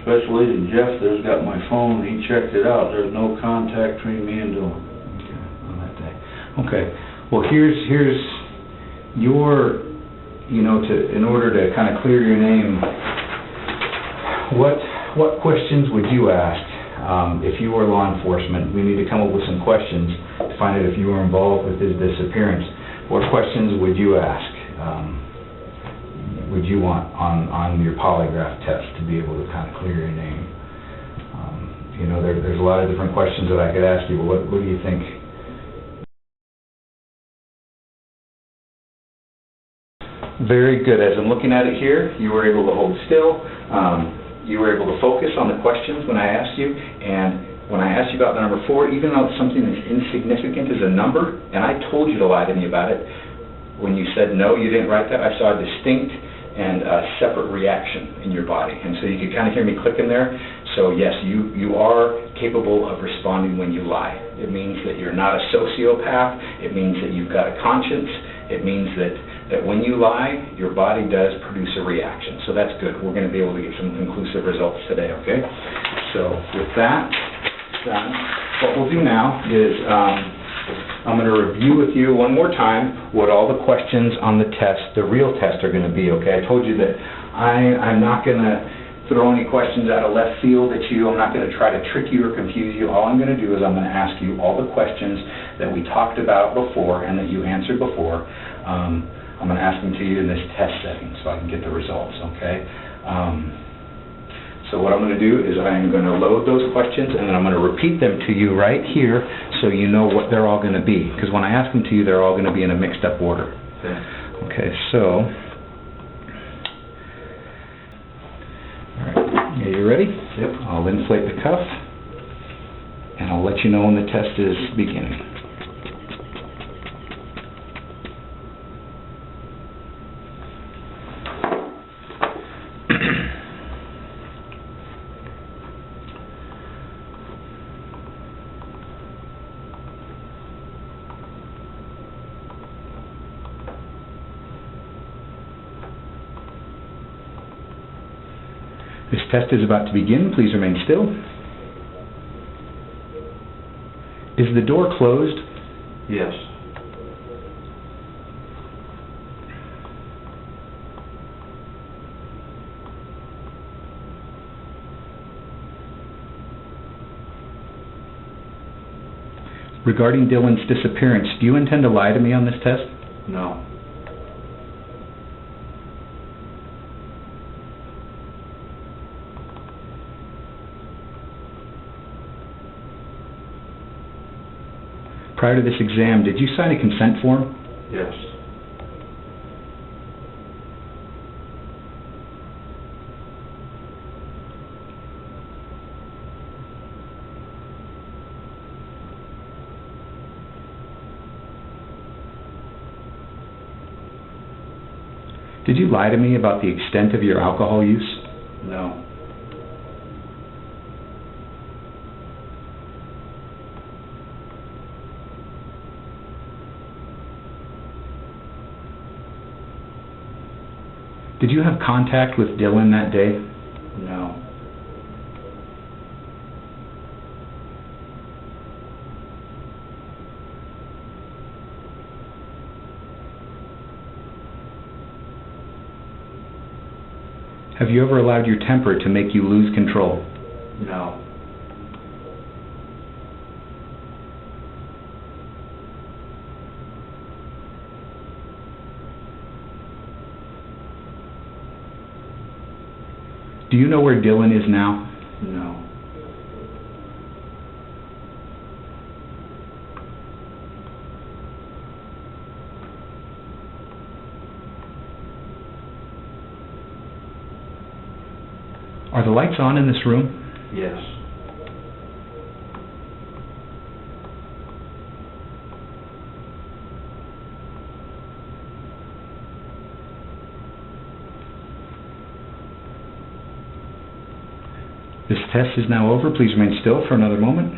Special Agent Jeff there's got my phone, he checked it out, there's no contact between me and Dylan. Okay, on that day. Okay, well here's your, in order to kind of clear your name, what questions would you ask if you were law enforcement? We need to come up with some questions to find out if you were involved with his disappearance. What questions would you ask? Would you want on your polygraph test to be able to kind of clear your name? There's a lot of different questions that I could ask you, but what do you think? Very good. As I'm looking at it here, you were able to hold still. You were able to focus on the questions when I asked you, and when I asked you about the number 4, even though it's something as insignificant as a number, and I told you to lie to me about it, when you said no, you didn't write that, I saw a distinct and separate reaction in your body. And so you could kind of hear me clicking there. So yes, you are capable of responding when you lie. It means that you're not a sociopath. It means that you've got a conscience. It means that when you lie, your body does produce a reaction. So that's good. We're going to be able to get some conclusive results today, okay? So with that done, what we'll do now is I'm going to review with you one more time what all the questions on the test, the real test, are going to be, okay? I told you that I'm not going to throw any questions out of left field at you. I'm not going to try to trick you or confuse you. All I'm going to do is I'm going to ask you all the questions that we talked about before and that you answered before. I'm going to ask them to you in this test setting so I can get the results, okay? So what I'm going to do is I'm going to load those questions and then I'm going to repeat them to you right here so you know what they're all going to be. Because when I ask them to you, they're all going to be in a mixed up order. Okay, so... All right, are you ready? Yep. I'll inflate the cuff and I'll let you know when the test is beginning. This test is about to begin. Please remain still. Is the door closed? Yes. Regarding Dylan's disappearance, do you intend to lie to me on this test? No. Prior to this exam, did you sign a consent form? Yes. Did you lie to me about the extent of your alcohol use? No. Did you have contact with Dylan that day? No. Have you ever allowed your temper to make you lose control? No. Do you know where Dylan is now? No. Are the lights on in this room? Yes. This test is now over. Please remain still for another moment.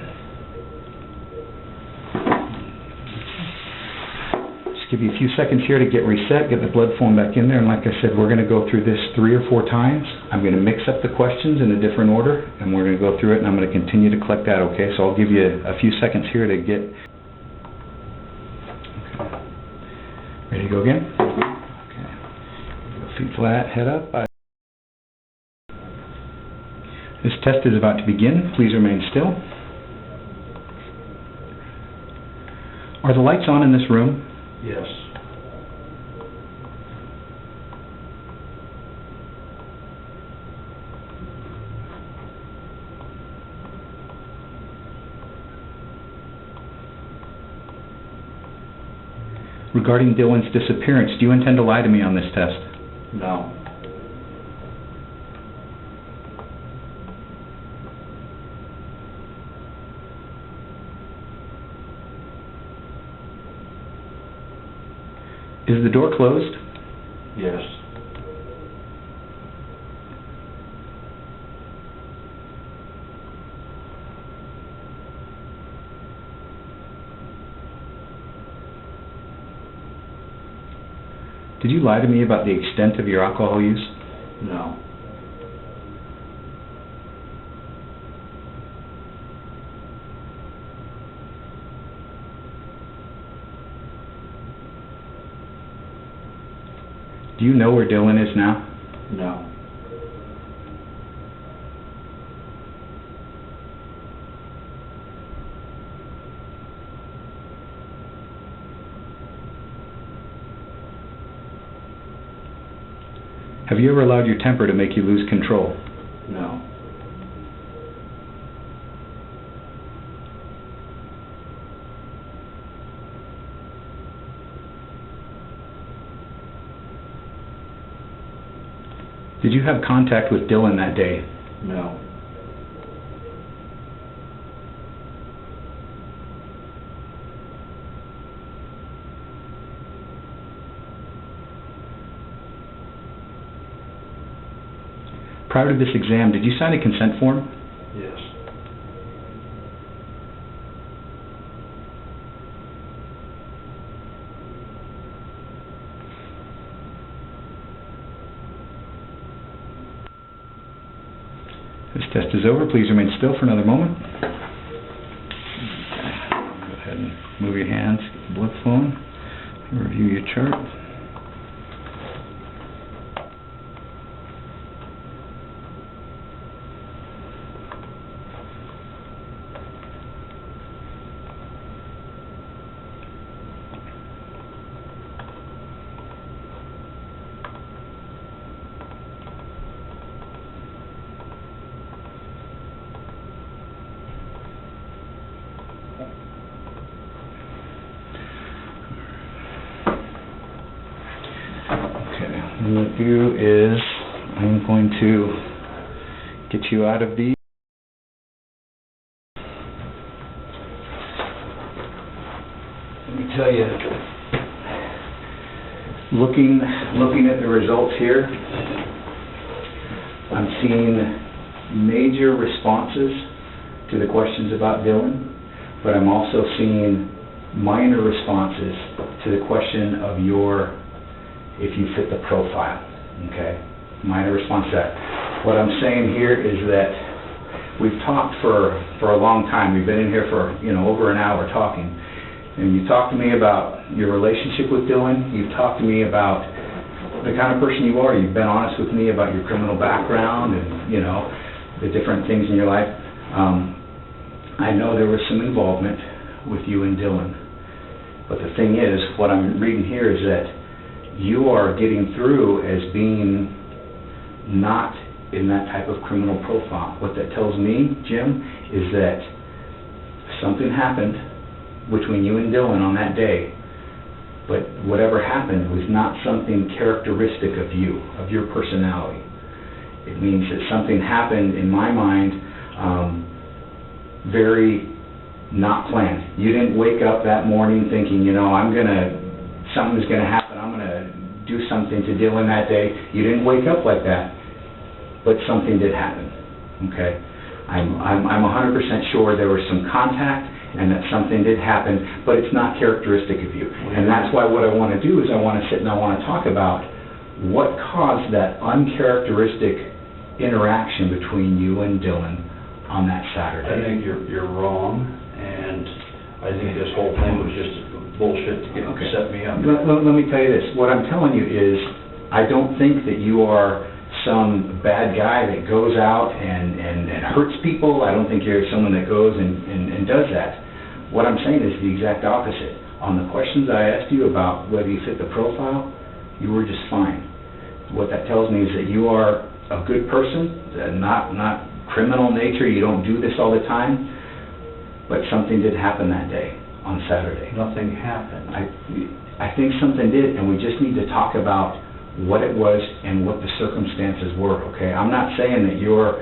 Just give you a few seconds here to get reset, get the blood flowing back in there, and like I said, we're going to go through this 3 or 4 times. I'm going to mix up the questions in a different order, and we're going to go through it, and I'm going to continue to collect that, okay? So I'll give you a few seconds here to get... Okay. Ready to go again? Okay. Feet flat, head up. This test is about to begin. Please remain still. Are the lights on in this room? Yes. Regarding Dylan's disappearance, do you intend to lie to me on this test? No. Is the door closed? Yes. Did you lie to me about the extent of your alcohol use? No. Do you know where Dylan is now? No. Have you ever allowed your temper to make you lose control? No. Did you have contact with Dylan that day? No. Prior to this exam, did you sign a consent form? Yes. This test is over. Please remain still for another moment. Go ahead and move your hands, get the blood flowing. Review your chart. What I'm going to do is I'm going to get you out of these. Let me tell you, Looking at the results here, I'm seeing major responses to the questions about Dylan, but I'm also seeing minor responses to the question of if you fit the profile, okay? Minor response to that. What I'm saying here is that we've talked for a long time. We've been in here for, over an hour talking. And you talked to me about your relationship with Dylan. You've talked to me about the kind of person you are. You've been honest with me about your criminal background and, the different things in your life. I know there was some involvement with you and Dylan. But the thing is, what I'm reading here is that you are getting through as being not in that type of criminal profile. What that tells me, Jim, is that something happened between you and Dylan on that day, but whatever happened was not something characteristic of you, of your personality. It means that something happened, in my mind, very not planned. You didn't wake up that morning thinking, something's gonna happen, I'm gonna do something to Dylan that day. You didn't wake up like that, but something did happen, okay? I'm 100% sure there was some contact and that something did happen, but it's not characteristic of you. And that's why what I want to do is I want to sit and I want to talk about what caused that uncharacteristic interaction between you and Dylan on that Saturday. I think you're wrong, and I think this whole thing was just bullshit to set me up. Let me tell you this. What I'm telling you is I don't think that you are some bad guy that goes out and hurts people. I don't think you're someone that goes and does that. What I'm saying is the exact opposite. On the questions I asked you about whether you fit the profile, you were just fine. What that tells me is that you are a good person, not criminal nature. You don't do this all the time, but something did happen that day on Saturday. Nothing happened. I think something did, and we just need to talk about what it was and what the circumstances were, okay? I'm not saying that you're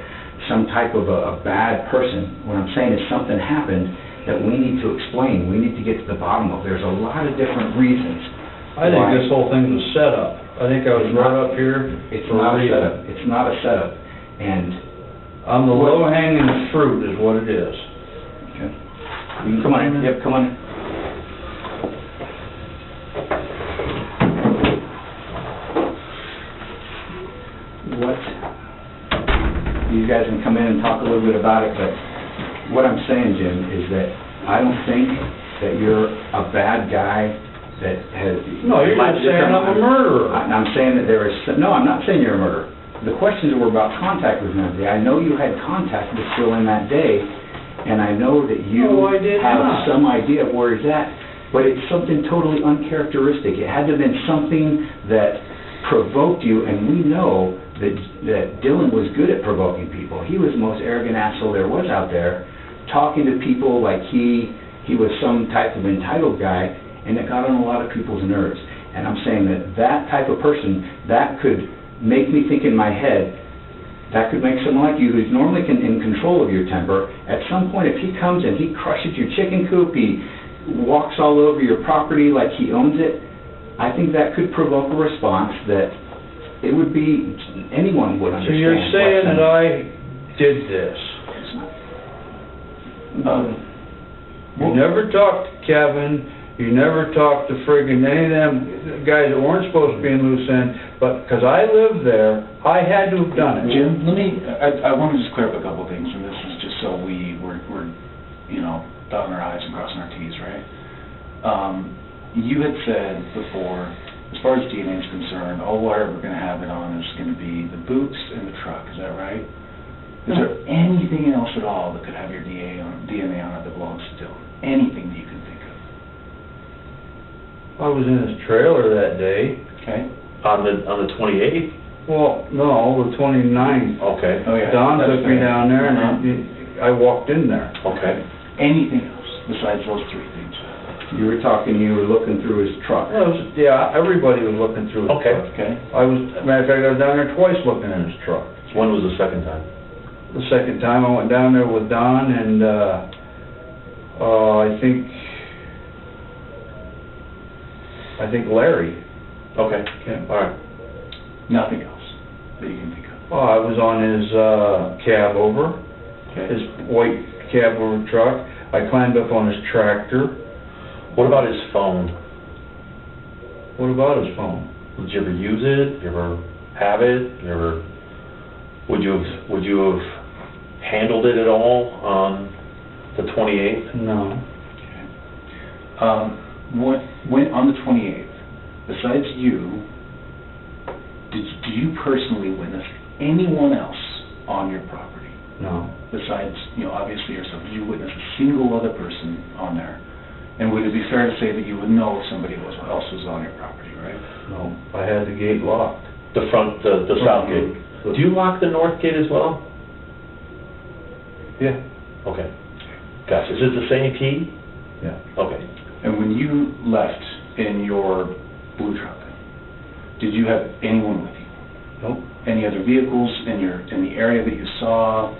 some type of a bad person. What I'm saying is something happened that we need to explain. We need to get to the bottom of. There's a lot of different reasons. I think this whole thing was set up. I think I was brought up here. It's not a setup. It's not a setup. And I'm the low-hanging fruit is what it is. Okay. You can come on in. Yep, come on in. You guys can come in and talk a little bit about it, but what I'm saying, Jim, is that I don't think that you're a bad guy that has... No, you're not saying I'm a murderer. I'm saying that there is... No, I'm not saying you're a murderer. The questions were about contact with him that day. I know you had contact with Dylan that day, and I know that you have some idea of where he's at, but it's something totally uncharacteristic. It had to have been something that provoked you, and we know that Dylan was good at provoking people. He was the most arrogant asshole there was out there, talking to people like he was some type of entitled guy, and it got on a lot of people's nerves. And I'm saying that type of person, that could make me think in my head, that could make someone like you, who's normally in control of your temper, at some point if he comes and he crushes your chicken coop, he walks all over your property like he owns it, I think that could provoke a response that it would be, anyone would understand. So you're saying that I did this? You never talked to Kevin, you never talked to friggin' any of them guys that weren't supposed to be in loose end, but because I lived there, I had to have done it. Jim, I want to just clear up a couple things, and this is just so we're dotting our I's and crossing our T's, right? You had said before, as far as DNA is concerned, all we're ever going to have it on is going to be the boots and the truck. Is that right? Is there anything else at all that could have your DNA on it that belongs to Dylan? Anything that you can think of? I was in his trailer that day. Okay. On the 28th? Well, no, the 29th. Okay. Oh, yeah. Don took me down there, and I walked in there. Okay. Anything else besides those three things? You were looking through his truck. Yeah, everybody was looking through his truck. Okay. Matter of fact, I was down there twice looking in his truck. When was the second time? The second time I went down there with Don and I think Larry. Okay, Okay. all right. Nothing else that you can think of? Well, I was on his cab over, Okay. his white cab over truck. I climbed up on his tractor. What about his phone? What about his phone? Did you ever use it? You ever have it? You ever, would you have handled it at all on the 28th? No. When on the 28th, besides you, did you personally witness anyone else on your property? No. Besides, obviously yourself, did you witness a single other person on there? And would it be fair to say that you would know if somebody else was on your property, right? No. I had the gate locked. The south gate. Do you lock the north gate as well? Yeah. Okay. Gotcha. Is it the same key? Yeah. Okay. And when you left in your blue truck, did you have anyone with you? Nope. Any other vehicles in the area that you saw?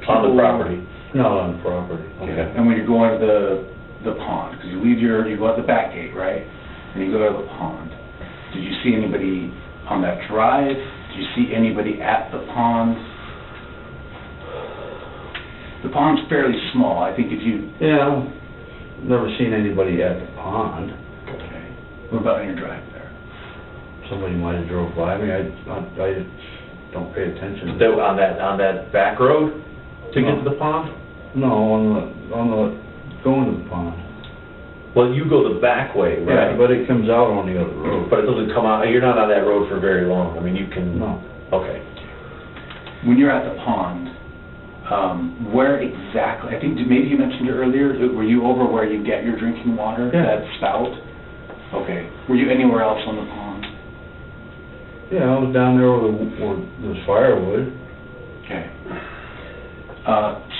On the property? Not on the property. Okay. And when you're going to the pond, because you go out the back gate, right? And you go to the pond. Did you see anybody on that drive? Did you see anybody at the pond? The pond's fairly small. I think if you... Yeah. Never seen anybody at the pond. Okay. What about on your drive there? Somebody might have drove by me. I don't pay attention. On that back road to get to the pond? No, on the going to the pond. Well, you go the back way, right? Yeah, but it comes out on the other road. But it doesn't come out, you're not on that road for very long. I mean, you can... No. Okay. When you're at the pond, where exactly, I think maybe you mentioned it earlier, were you over where you get your drinking water, Yeah. that spout? Okay. Were you anywhere else on the pond? Yeah, I was down there where there's firewood. Okay.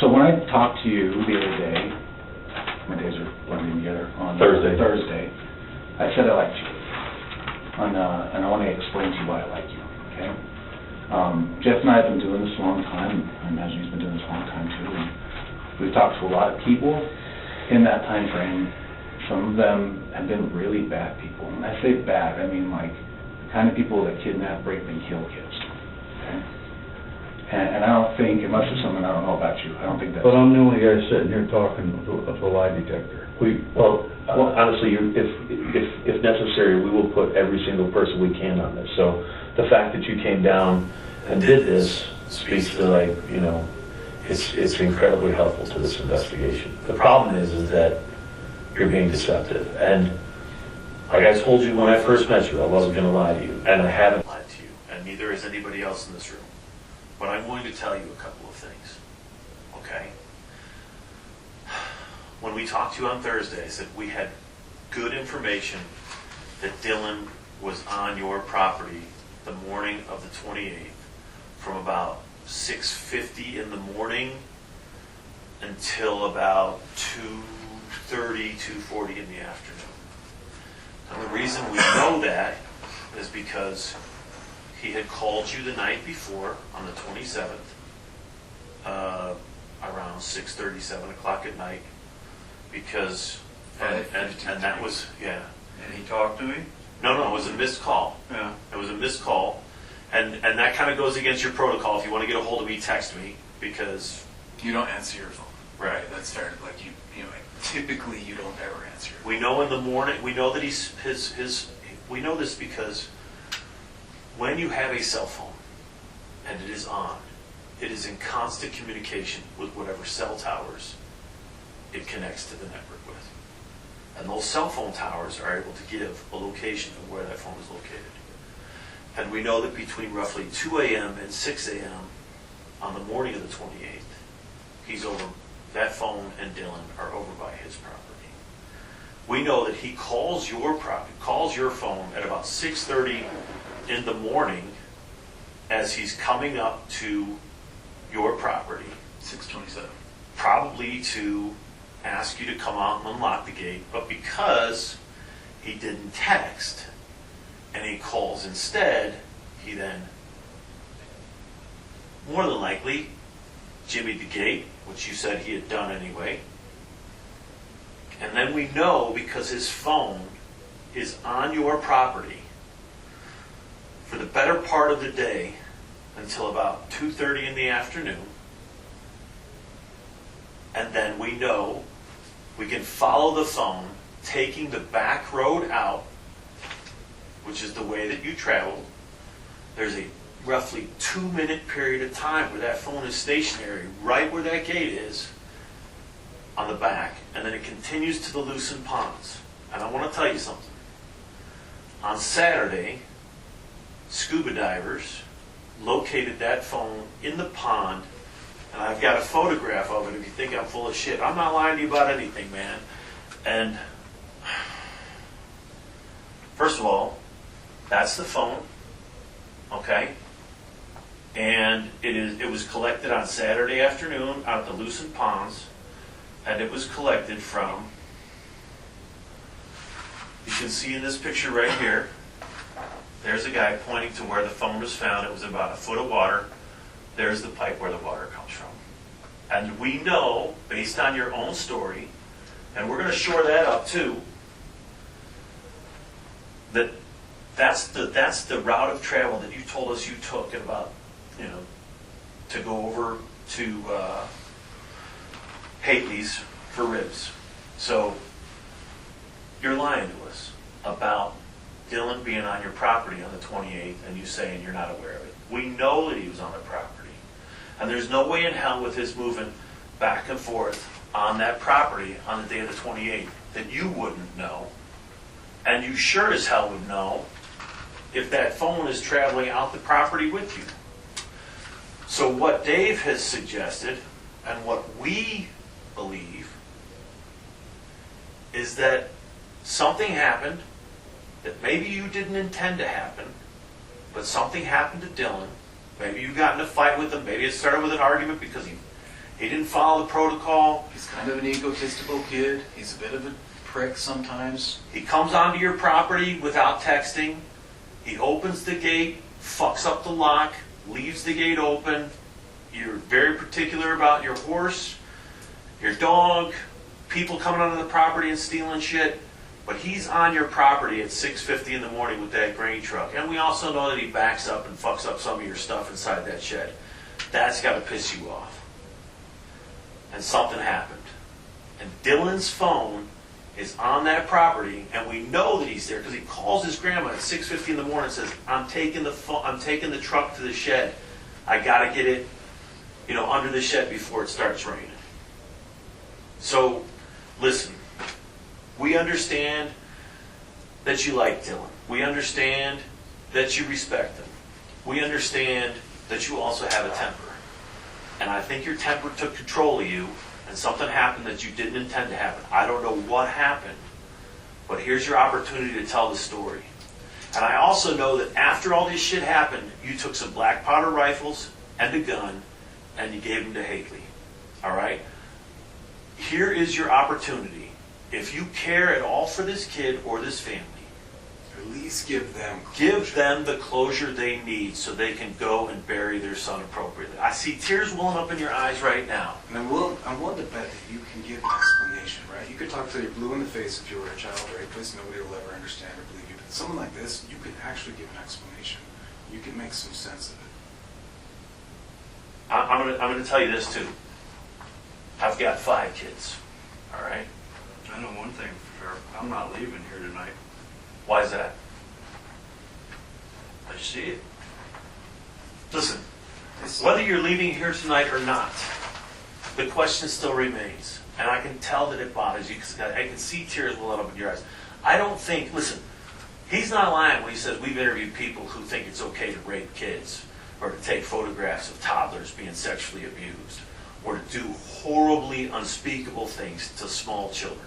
So when I talked to you the other day, my days are blending together, on Thursday, I said I liked you. And I want to explain to you why I like you, okay? Jeff and I have been doing this a long time. I imagine he's been doing this a long time too. And we've talked to a lot of people in that time frame. Some of them have been really bad people. When I say bad, I mean like the kind of people that kidnap, rape, and kill kids. Okay? And I don't think, unless there's something I don't know about you, I don't think that's... But I'm the only guy sitting here talking with a lie detector. Well, honestly, if necessary, we will put every single person we can on this. So the fact that you came down and did this speaks to, like, it's incredibly helpful to this investigation. The problem is that you're being deceptive. And like I told you when I first met you, I wasn't going to lie to you, and I haven't lied to you, and neither is anybody else in this room. But I'm going to tell you a couple of things, okay? When we talked to you on Thursday, I said we had good information that Dylan was on your property the morning of the 28th from about 6:50 in the morning until about 2:30, 2:40 in the afternoon. And the reason we know that is because he had called you the night before, on the 27th, around 6:30, 7 o'clock at night, because, and that was, yeah. And he talked to me? No, it was a missed call. Yeah. It was a missed call, and that kind of goes against your protocol. If you want to get a hold of me, text me, because... You don't answer your phone. Right. That's fair. Like, typically you don't ever answer your phone. We know in the morning, we know that we know this because when you have a cell phone and it is on, it is in constant communication with whatever cell towers it connects to the network with. And those cell phone towers are able to give a location of where that phone is located. And we know that between roughly 2 a.m. and 6 a.m. on the morning of the 28th, he's over, that phone and Dylan are over by his property. We know that he calls your phone at about 6:30 in the morning as he's coming up to your property. 6:27. Probably to ask you to come out and unlock the gate, but because he didn't text and he calls instead, he then, more than likely, jimmied the gate, which you said he had done anyway. And then we know, because his phone is on your property for the better part of the day until about 2:30 in the afternoon, and then we know we can follow the phone taking the back road out, which is the way that you traveled. There's a roughly 2-minute period of time where that phone is stationary right where that gate is on the back, and then it continues to the loosened ponds. And I want to tell you something. On Saturday, scuba divers located that phone in the pond, and I've got a photograph of it if you think I'm full of shit. I'm not lying to you about anything, man. And first of all, that's the phone, okay? And it was collected on Saturday afternoon out at the loosened ponds, and it was collected from, you can see in this picture right here, there's a guy pointing to where the phone was found. It was about a foot of water. There's the pipe where the water comes from. And we know, based on your own story, and we're going to shore that up too, that's the route of travel that you told us you took at about, to go over to Haley's for ribs. So you're lying to us about Dylan being on your property on the 28th and you saying you're not aware of it. We know that he was on the property. And there's no way in hell with his moving back and forth on that property on the day of the 28th that you wouldn't know. And you sure as hell would know if that phone is traveling out the property with you. So what Dave has suggested, and what we believe, is that something happened that maybe you didn't intend to happen, but something happened to Dylan. Maybe you got in a fight with him. Maybe it started with an argument because he didn't follow the protocol. He's kind of an egotistical kid. He's a bit of a prick sometimes. He comes onto your property without texting. He opens the gate, fucks up the lock, leaves the gate open. You're very particular about your horse, your dog, people coming onto the property and stealing shit. But he's on your property at 6:50 in the morning with that grain truck. And we also know that he backs up and fucks up some of your stuff inside that shed. That's got to piss you off. And something happened. And Dylan's phone is on that property, and we know that he's there because he calls his grandma at 6:50 in the morning and says, I'm taking the truck to the shed. I got to get it, under the shed before it starts raining. So, listen. We understand that you like Dylan. We understand that you respect him. We understand that you also have a temper. And I think your temper took control of you, and something happened that you didn't intend to happen. I don't know what happened, but here's your opportunity to tell the story. And I also know that after all this shit happened, you took some black powder rifles and a gun, and you gave them to Haley. All right? Here is your opportunity. If you care at all for this kid or this family, At least give them closure. Give them the closure they need so they can go and bury their son appropriately. I see tears welling up in your eyes right now. And I'm willing to bet that you can give an explanation, right? You could talk till you're blue in the face if you were a child rapist. Nobody will ever understand or believe you. But someone like this, you could actually give an explanation. You can make some sense of it. I'm going to tell you this too. I've got 5 kids. All right? I know one thing for sure. I'm not leaving here tonight. Why is that? I see it. Listen, whether you're leaving here tonight or not, the question still remains. And I can tell that it bothers you because I can see tears welling up in your eyes. I don't think, listen, he's not lying when he says we've interviewed people who think it's okay to rape kids or to take photographs of toddlers being sexually abused or to do horribly unspeakable things to small children.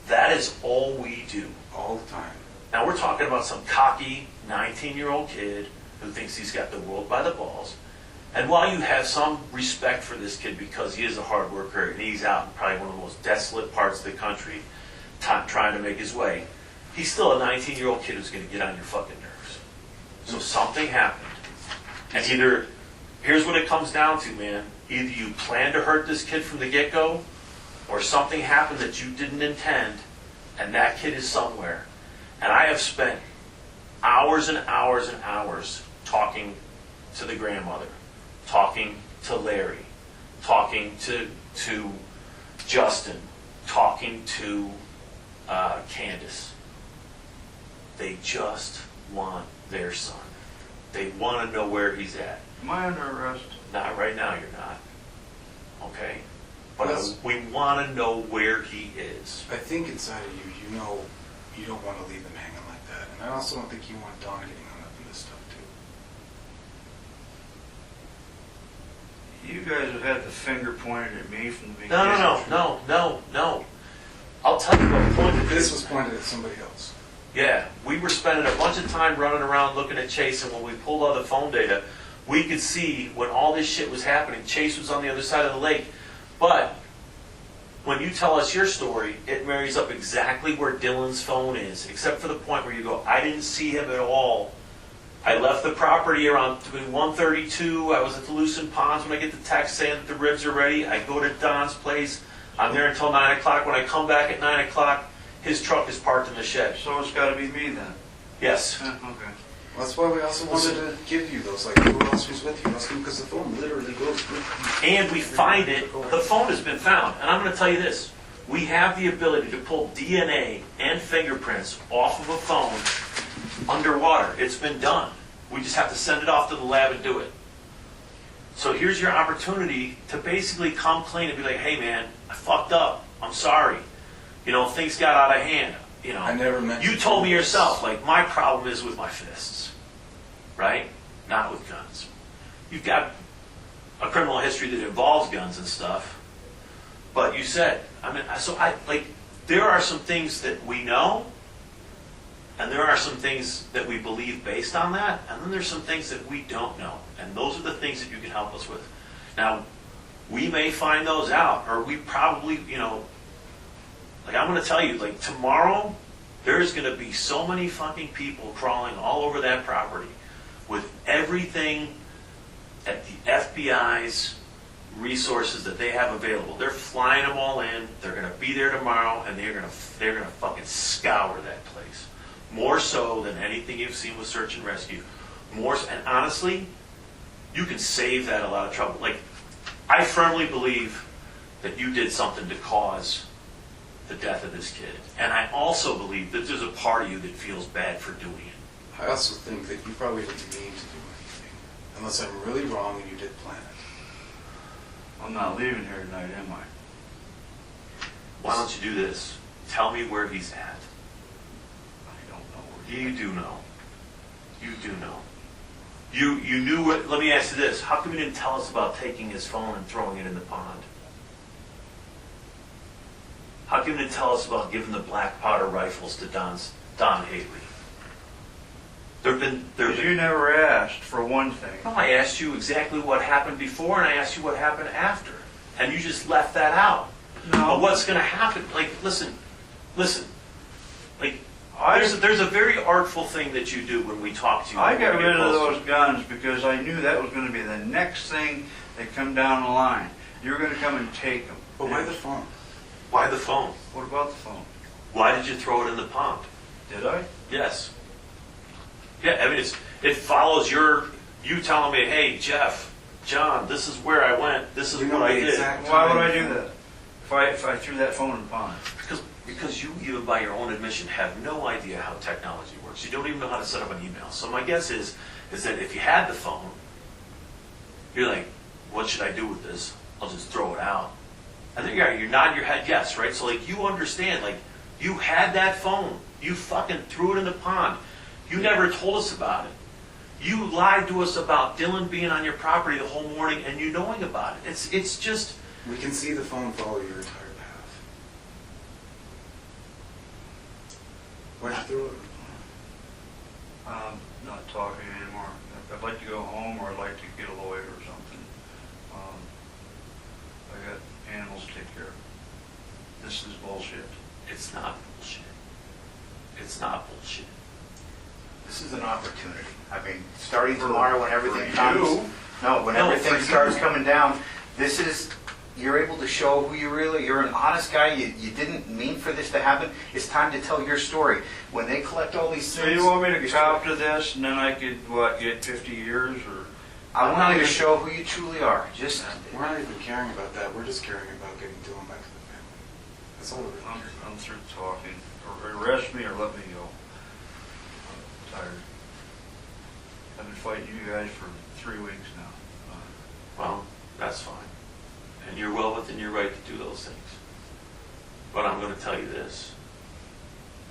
That is all we do. All the time. Now we're talking about some cocky 19-year-old kid who thinks he's got the world by the balls. And while you have some respect for this kid because he is a hard worker and he's out in probably one of the most desolate parts of the country trying to make his way, he's still a 19-year-old kid who's going to get on your fucking nerves. So something happened. And either, here's what it comes down to, man. Either you planned to hurt this kid from the get-go, or something happened that you didn't intend, and that kid is somewhere. And I have spent hours and hours and hours talking to the grandmother, talking to Larry, talking to Justin, talking to Candace. They just want their son. They want to know where he's at. Am I under arrest? Not right now, you're not. Okay? But Yes. we want to know where he is. I think inside of you, you know you don't want to leave them hanging like that. And I also don't think you want Dawn getting hung up in this stuff, too. You guys have had the finger pointed at me from the beginning. No. I'll tell you what pointed This was pointed at somebody else. Yeah, we were spending a bunch of time running around looking at Chase, and when we pulled all the phone data, we could see when all this shit was happening, Chase was on the other side of the lake. But when you tell us your story, it marries up exactly where Dylan's phone is, except for the point where you go, I didn't see him at all. I left the property around between 1:32. I was at the Lucent Ponds when I get the text saying that the ribs are ready. I go to Don's place. I'm there until 9 o'clock. When I come back at 9 o'clock, his truck is parked in the shed. So it's got to be me then? Yes. Okay. Well, that's why we also wanted to give you those, like, who else was with you? Because the phone literally goes with you. And we find it, the phone has been found. And I'm going to tell you this, we have the ability to pull DNA and fingerprints off of a phone underwater. It's been done. We just have to send it off to the lab and do it. So here's your opportunity to basically come clean and be like, hey man, I fucked up. I'm sorry. You know, things got out of hand. You know, I never meant you to told do me this. yourself, like, my problem is with my fists, right? Not with guns. You've got a criminal history that involves guns and stuff, but you said, there are some things that we know, and there are some things that we believe based on that, and then there's some things that we don't know, and those are the things that you can help us with. Now, we may find those out, or we probably, like, I'm going to tell you, like, tomorrow, there's going to be so many fucking people crawling all over that property with everything at the FBI's resources that they have available. They're flying them all in. They're going to be there tomorrow, and they're going to fucking scour that place. More so than anything you've seen with search and rescue. And honestly, you can save that a lot of trouble. Like, I firmly believe that you did something to cause the death of this kid. And I also believe that there's a part of you that feels bad for doing it. I also think that you probably didn't mean to do anything. Unless I'm really wrong and you did plan it. I'm not leaving here tonight, am I? Why don't you do this? Tell me where he's at. I don't know where You do know. You do know. You knew what, let me ask you this. How come you didn't tell us about taking his phone and throwing it in the pond? How come you didn't tell us about giving the black powder rifles to Don Haley? Because you never asked, for one thing. No, I asked you exactly what happened before, and I asked you what happened after. And you just left that out. No. But what's going to happen? Like, listen. Like, there's a very artful thing that you do when we talk to you. I got rid of those guns because I knew that was going to be the next thing that come down the line. You were going to come and take them. But why the phone? Why the phone? What about the phone? Why did you throw it in the pond? Did I? Yes. Yeah, I mean, it follows you telling me, hey, Jeff, John, this is where I went, this is what I did. Why would I do that? If I threw that phone in the pond? Because you, even by your own admission, have no idea how technology works. You don't even know how to set up an email. So my guess is that if you had the phone, you're like, what should I do with this? I'll just throw it out. And then you're nodding your head yes, right? So like, you understand, like, you had that phone. You fucking threw it in the pond. You never told us about it. You lied to us about Dylan being on your property the whole morning and you knowing about it. It's just... We can see the phone follow your entire path. Why'd you throw it? I'm not talking anymore. I'd like to go home, or I'd like to get a lawyer or something. I got animals to take care of. This is bullshit. It's not bullshit. It's not bullshit. This is an opportunity. I mean, starting tomorrow when everything comes. you? No, when No, everything for starts you. coming down, this is you're able to show who you really, you're an honest guy, you didn't mean for this to happen, it's time to tell your story. When they collect all these So things... you want me to cop to this and then I could, what, get 50 years or? I want you to show who you truly are. Just... We're not even caring about that. We're just caring about getting Dylan back to the family. That's all we're really caring about. I'm through talking. Or arrest me or let me go. I'm tired. I've been fighting you guys for 3 weeks now. Well, that's fine. And you're well within your right to do those things. But I'm going to tell you this.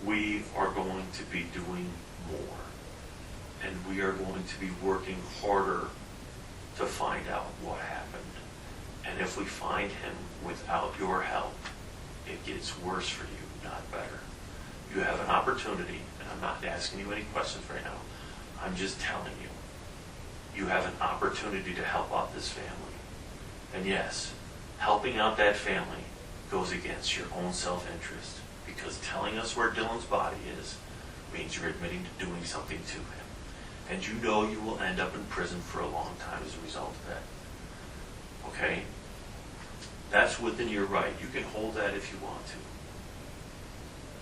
We are going to be doing more. And we are going to be working harder to find out what happened. And if we find him without your help, it gets worse for you, not better. You have an opportunity, and I'm not asking you any questions right now. I'm just telling you. You have an opportunity to help out this family. And yes, helping out that family goes against your own self-interest, because telling us where Dylan's body is means you're admitting to doing something to him. And you know you will end up in prison for a long time as a result of that. Okay? That's within your right. You can hold that if you want to.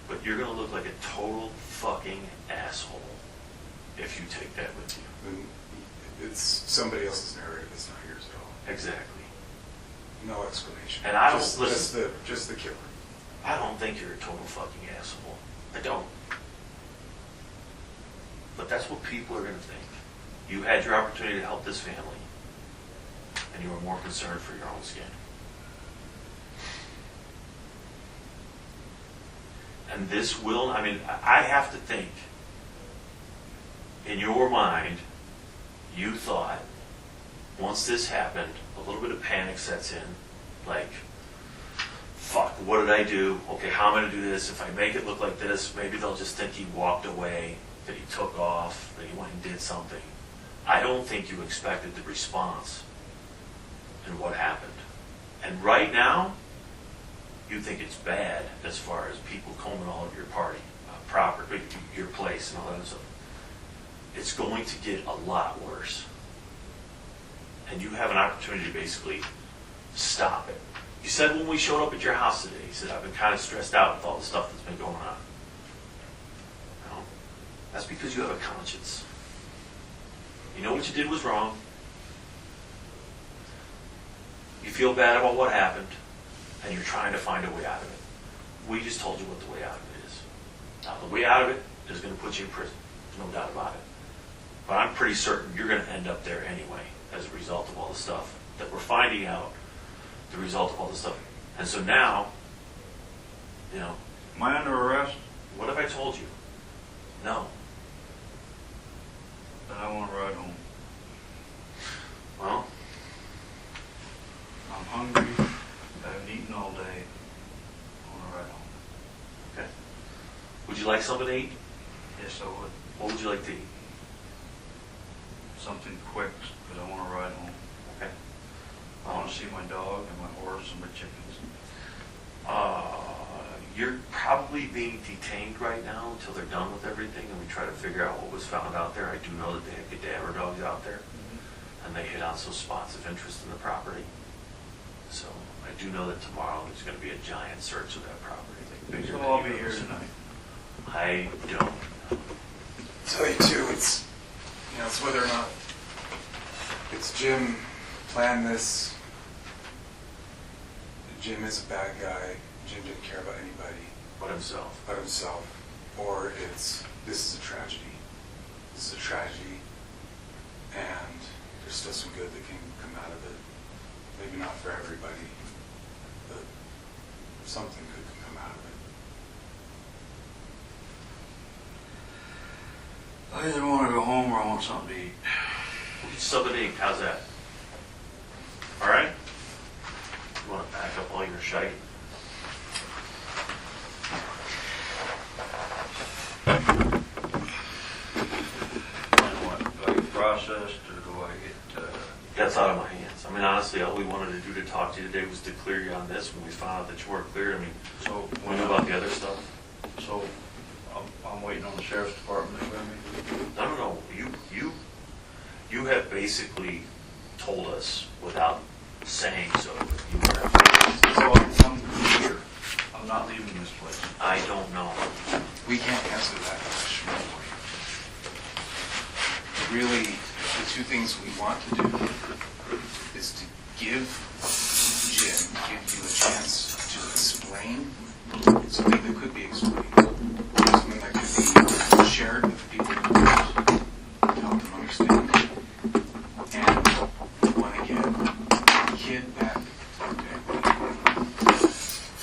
But you're going to look like a total fucking asshole if you take that with you. And it's somebody else's narrative, it's not yours at all. Exactly. No explanation. And I don't listen. Just the killer. I don't think you're a total fucking asshole. I don't. But that's what people are going to think. You had your opportunity to help this family, and you were more concerned for your own skin. And this will, I mean, I have to think, in your mind, you thought, once this happened, a little bit of panic sets in, like, fuck, what did I do? Okay, how am I going to do this? If I make it look like this, maybe they'll just think he walked away, that he took off, that he went and did something. I don't think you expected the response and what happened. And right now, you think it's bad as far as people combing all of your property, your place and all that stuff. It's going to get a lot worse. And you have an opportunity to basically stop it. You said when we showed up at your house today, you said, I've been kind of stressed out with all the stuff that's been going on. No, that's because you have a conscience. You know what you did was wrong. You feel bad about what happened, and you're trying to find a way out of it. We just told you what the way out of it is. Now, the way out of it is going to put you in prison. There's no doubt about it. But I'm pretty certain you're going to end up there anyway as a result of all the stuff that we're finding out, the result of all the stuff. And so now, you know. Am I under arrest? What have I told you? No. Then I want to ride home. Well, I'm hungry. I haven't eaten all day. I want to ride home. okay. Would you like something to eat? Yes, I would. What would you like to eat? Something quick, because I want to ride home. Okay. I want to see my dog and my horse and my chickens. You're probably being detained right now until they're done with everything and we try to figure out what was found out there. I do know that they had cadaver dogs out there, and they hit on some spots of interest in the property. So I do know that tomorrow there's going to be a giant search of that property. Like bigger So than I'll be you've here ever seen. tonight. I don't. Tell you too, it's it's whether or not it's Jim planned this. Jim is a bad guy. Jim didn't care about anybody But himself. but himself. Or it's this is a tragedy. This is a tragedy, and there's still some good that can come out of it. Maybe not for everybody, but something good can come out of it. I either want to go home or I want something to eat. We'll get something to eat. How's that? All right? You want to pack up all your shite? And what? Do I get processed or do I get... That's out of my hands. I mean, honestly, all we wanted to do to talk to you today was to clear you on this. When we found out that you weren't clear, I mean, So we knew about the other stuff. So I'm waiting on the sheriff's department to grab me. No. You have basically told us without saying so. So I'm here. I'm not leaving this place. I don't know. We can't answer that question for you. Really, the two things we want to do is to give you a chance to explain something that could be explained, something that could be shared with people who to help them understand. And we want to get the kid back to family.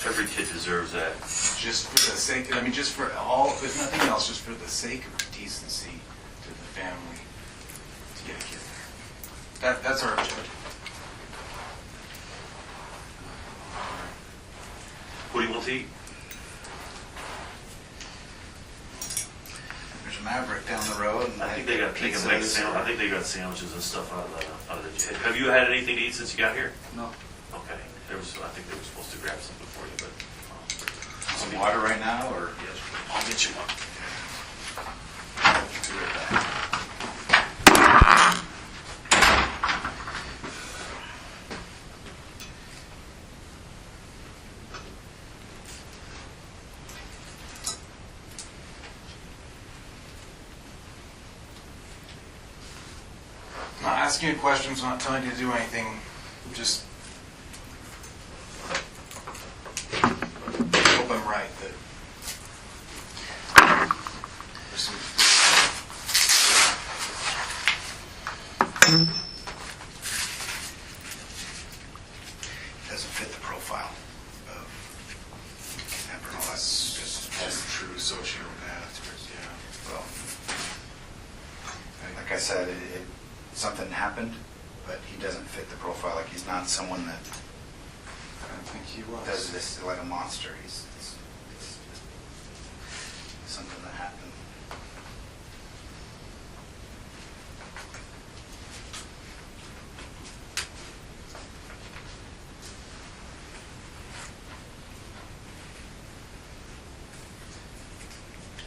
Every kid deserves that. Just for the sake, I mean, just for all, if nothing else, just for the sake of decency to the family, to get a kid there. That's our objective. What do you want to eat? There's a Maverick down the road. And I think they got I think they got sandwiches and stuff out of the. Have you had anything to eat since you got here? No. Okay. I think they were supposed to grab something for you, but. Some water right now, or? Yes, I'll get you one. Be right back. I'm not asking you questions, I'm not telling you to do anything. I'm just hope I'm right that there's some Doesn't fit the profile of Brenner. That's just true sociopath. Yeah. well. Like I said, something happened, but he doesn't fit the profile. Like he's not someone that I don't think he was. does this like a monster. It's just something that happened.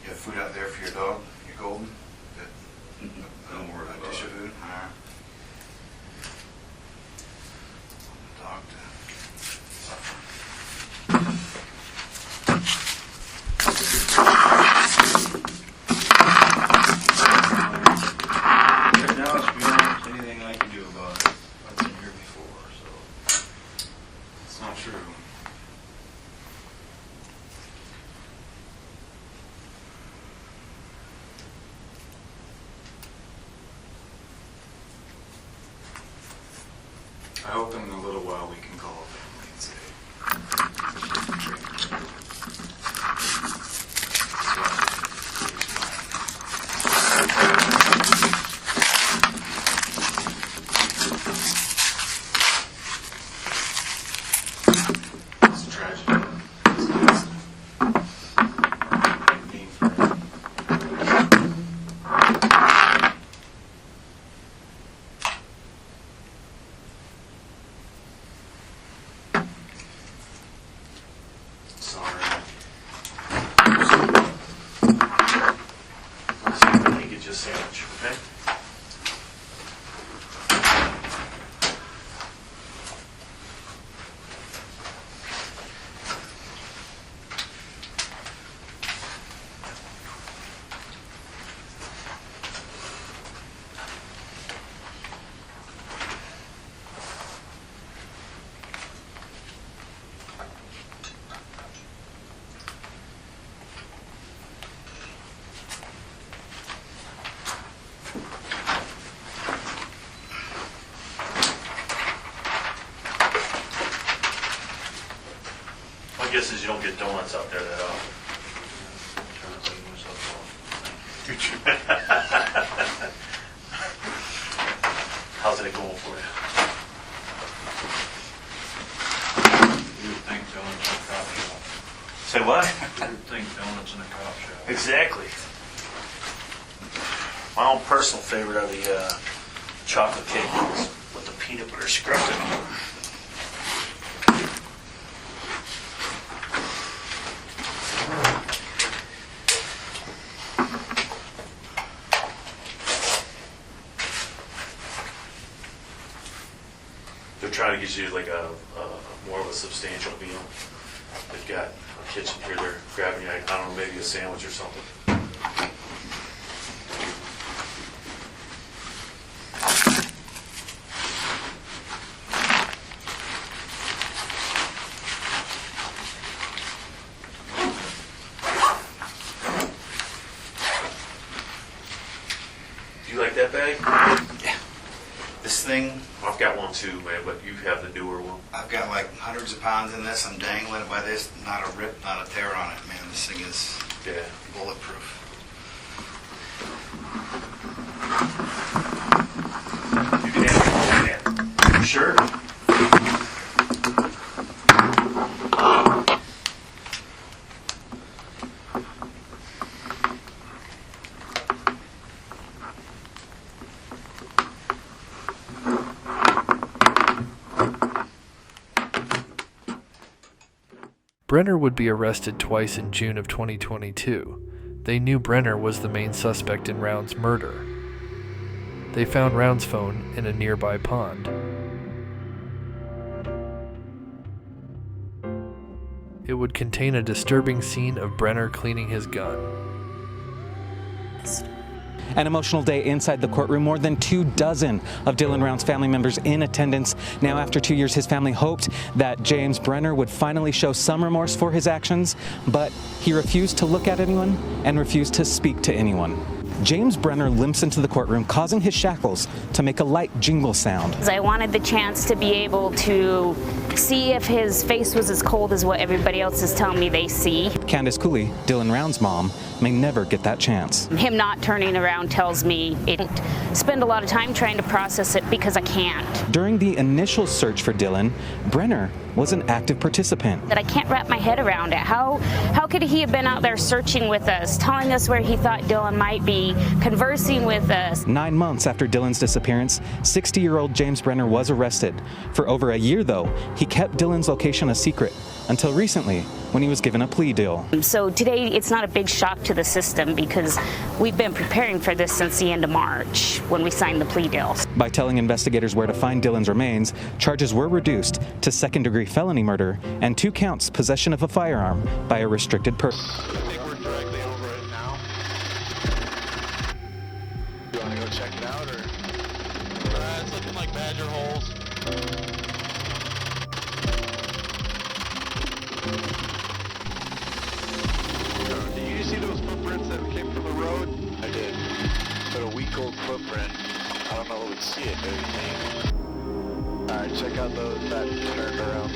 You have food out there for your dog, your golden? Good. Don't worry A about dish it. of food? All right. Dog right now it's beyond anything I can do about it. I've been here before, so. It's not true. I hope in a little while we can call a family and say, it's a tragedy. It's an accident. It means for him. Sorry. Let me get you a sandwich, okay? My guess is you don't get donuts out there that often. Trying to save myself How's it going for you? You would think donuts in a cop shop. Say what? You would think donuts in a cop shop. Exactly. My own personal favorite are the chocolate cake ones with the peanut butter scrubbed in them. They're trying kind of gives you like a more of a substantial meal. They've got a kitchen here. They're grabbing, I don't know, maybe a sandwich or something. Do you like that bag? Yeah. This thing, I've got one too, man, but you have the newer one. I've got like hundreds of pounds in this. I'm dangling by this. Not a rip, not a tear on it, man. This thing is bulletproof. You can have it. You sure? Brenner would be arrested twice in June of 2022. They knew Brenner was the main suspect in Round's murder. They found Round's phone in a nearby pond. It would contain a disturbing scene of Brenner cleaning his gun. An emotional day inside the courtroom. More than 24 of Dylan Round's family members in attendance. Now, after 2 years, his family hoped that James Brenner would finally show some remorse for his actions, but he refused to look at anyone and refused to speak to anyone. James Brenner limps into the courtroom, causing his shackles to make a light jingle sound. I wanted the chance to be able to see if his face was as cold as what everybody else is telling me they see. Candace Cooley, Dylan Round's mom, may never get that chance. Him not turning around tells me I didn't spend a lot of time trying to process it because I can't. During the initial search for Dylan, Brenner was an active participant. That I can't wrap my head around it. How could he have been out there searching with us, telling us where he thought Dylan might be, conversing with us? 9 months after Dylan's disappearance, 60-year-old James Brenner was arrested. For over a year, though, he kept Dylan's location a secret, until recently, when he was given a plea deal. So today, it's not a big shock to the system because we've been preparing for this since the end of March when we signed the plea deal. By telling investigators where to find Dylan's remains, charges were reduced to second-degree felony murder and 2 counts possession of a firearm by a restricted person. I think we're directly over it now. You want to go check it out, or? It's looking like badger holes. Did you see those footprints that came from the road? I did. But a week-old footprint. I don't know who would see it, maybe. Alright, check out those that turned around.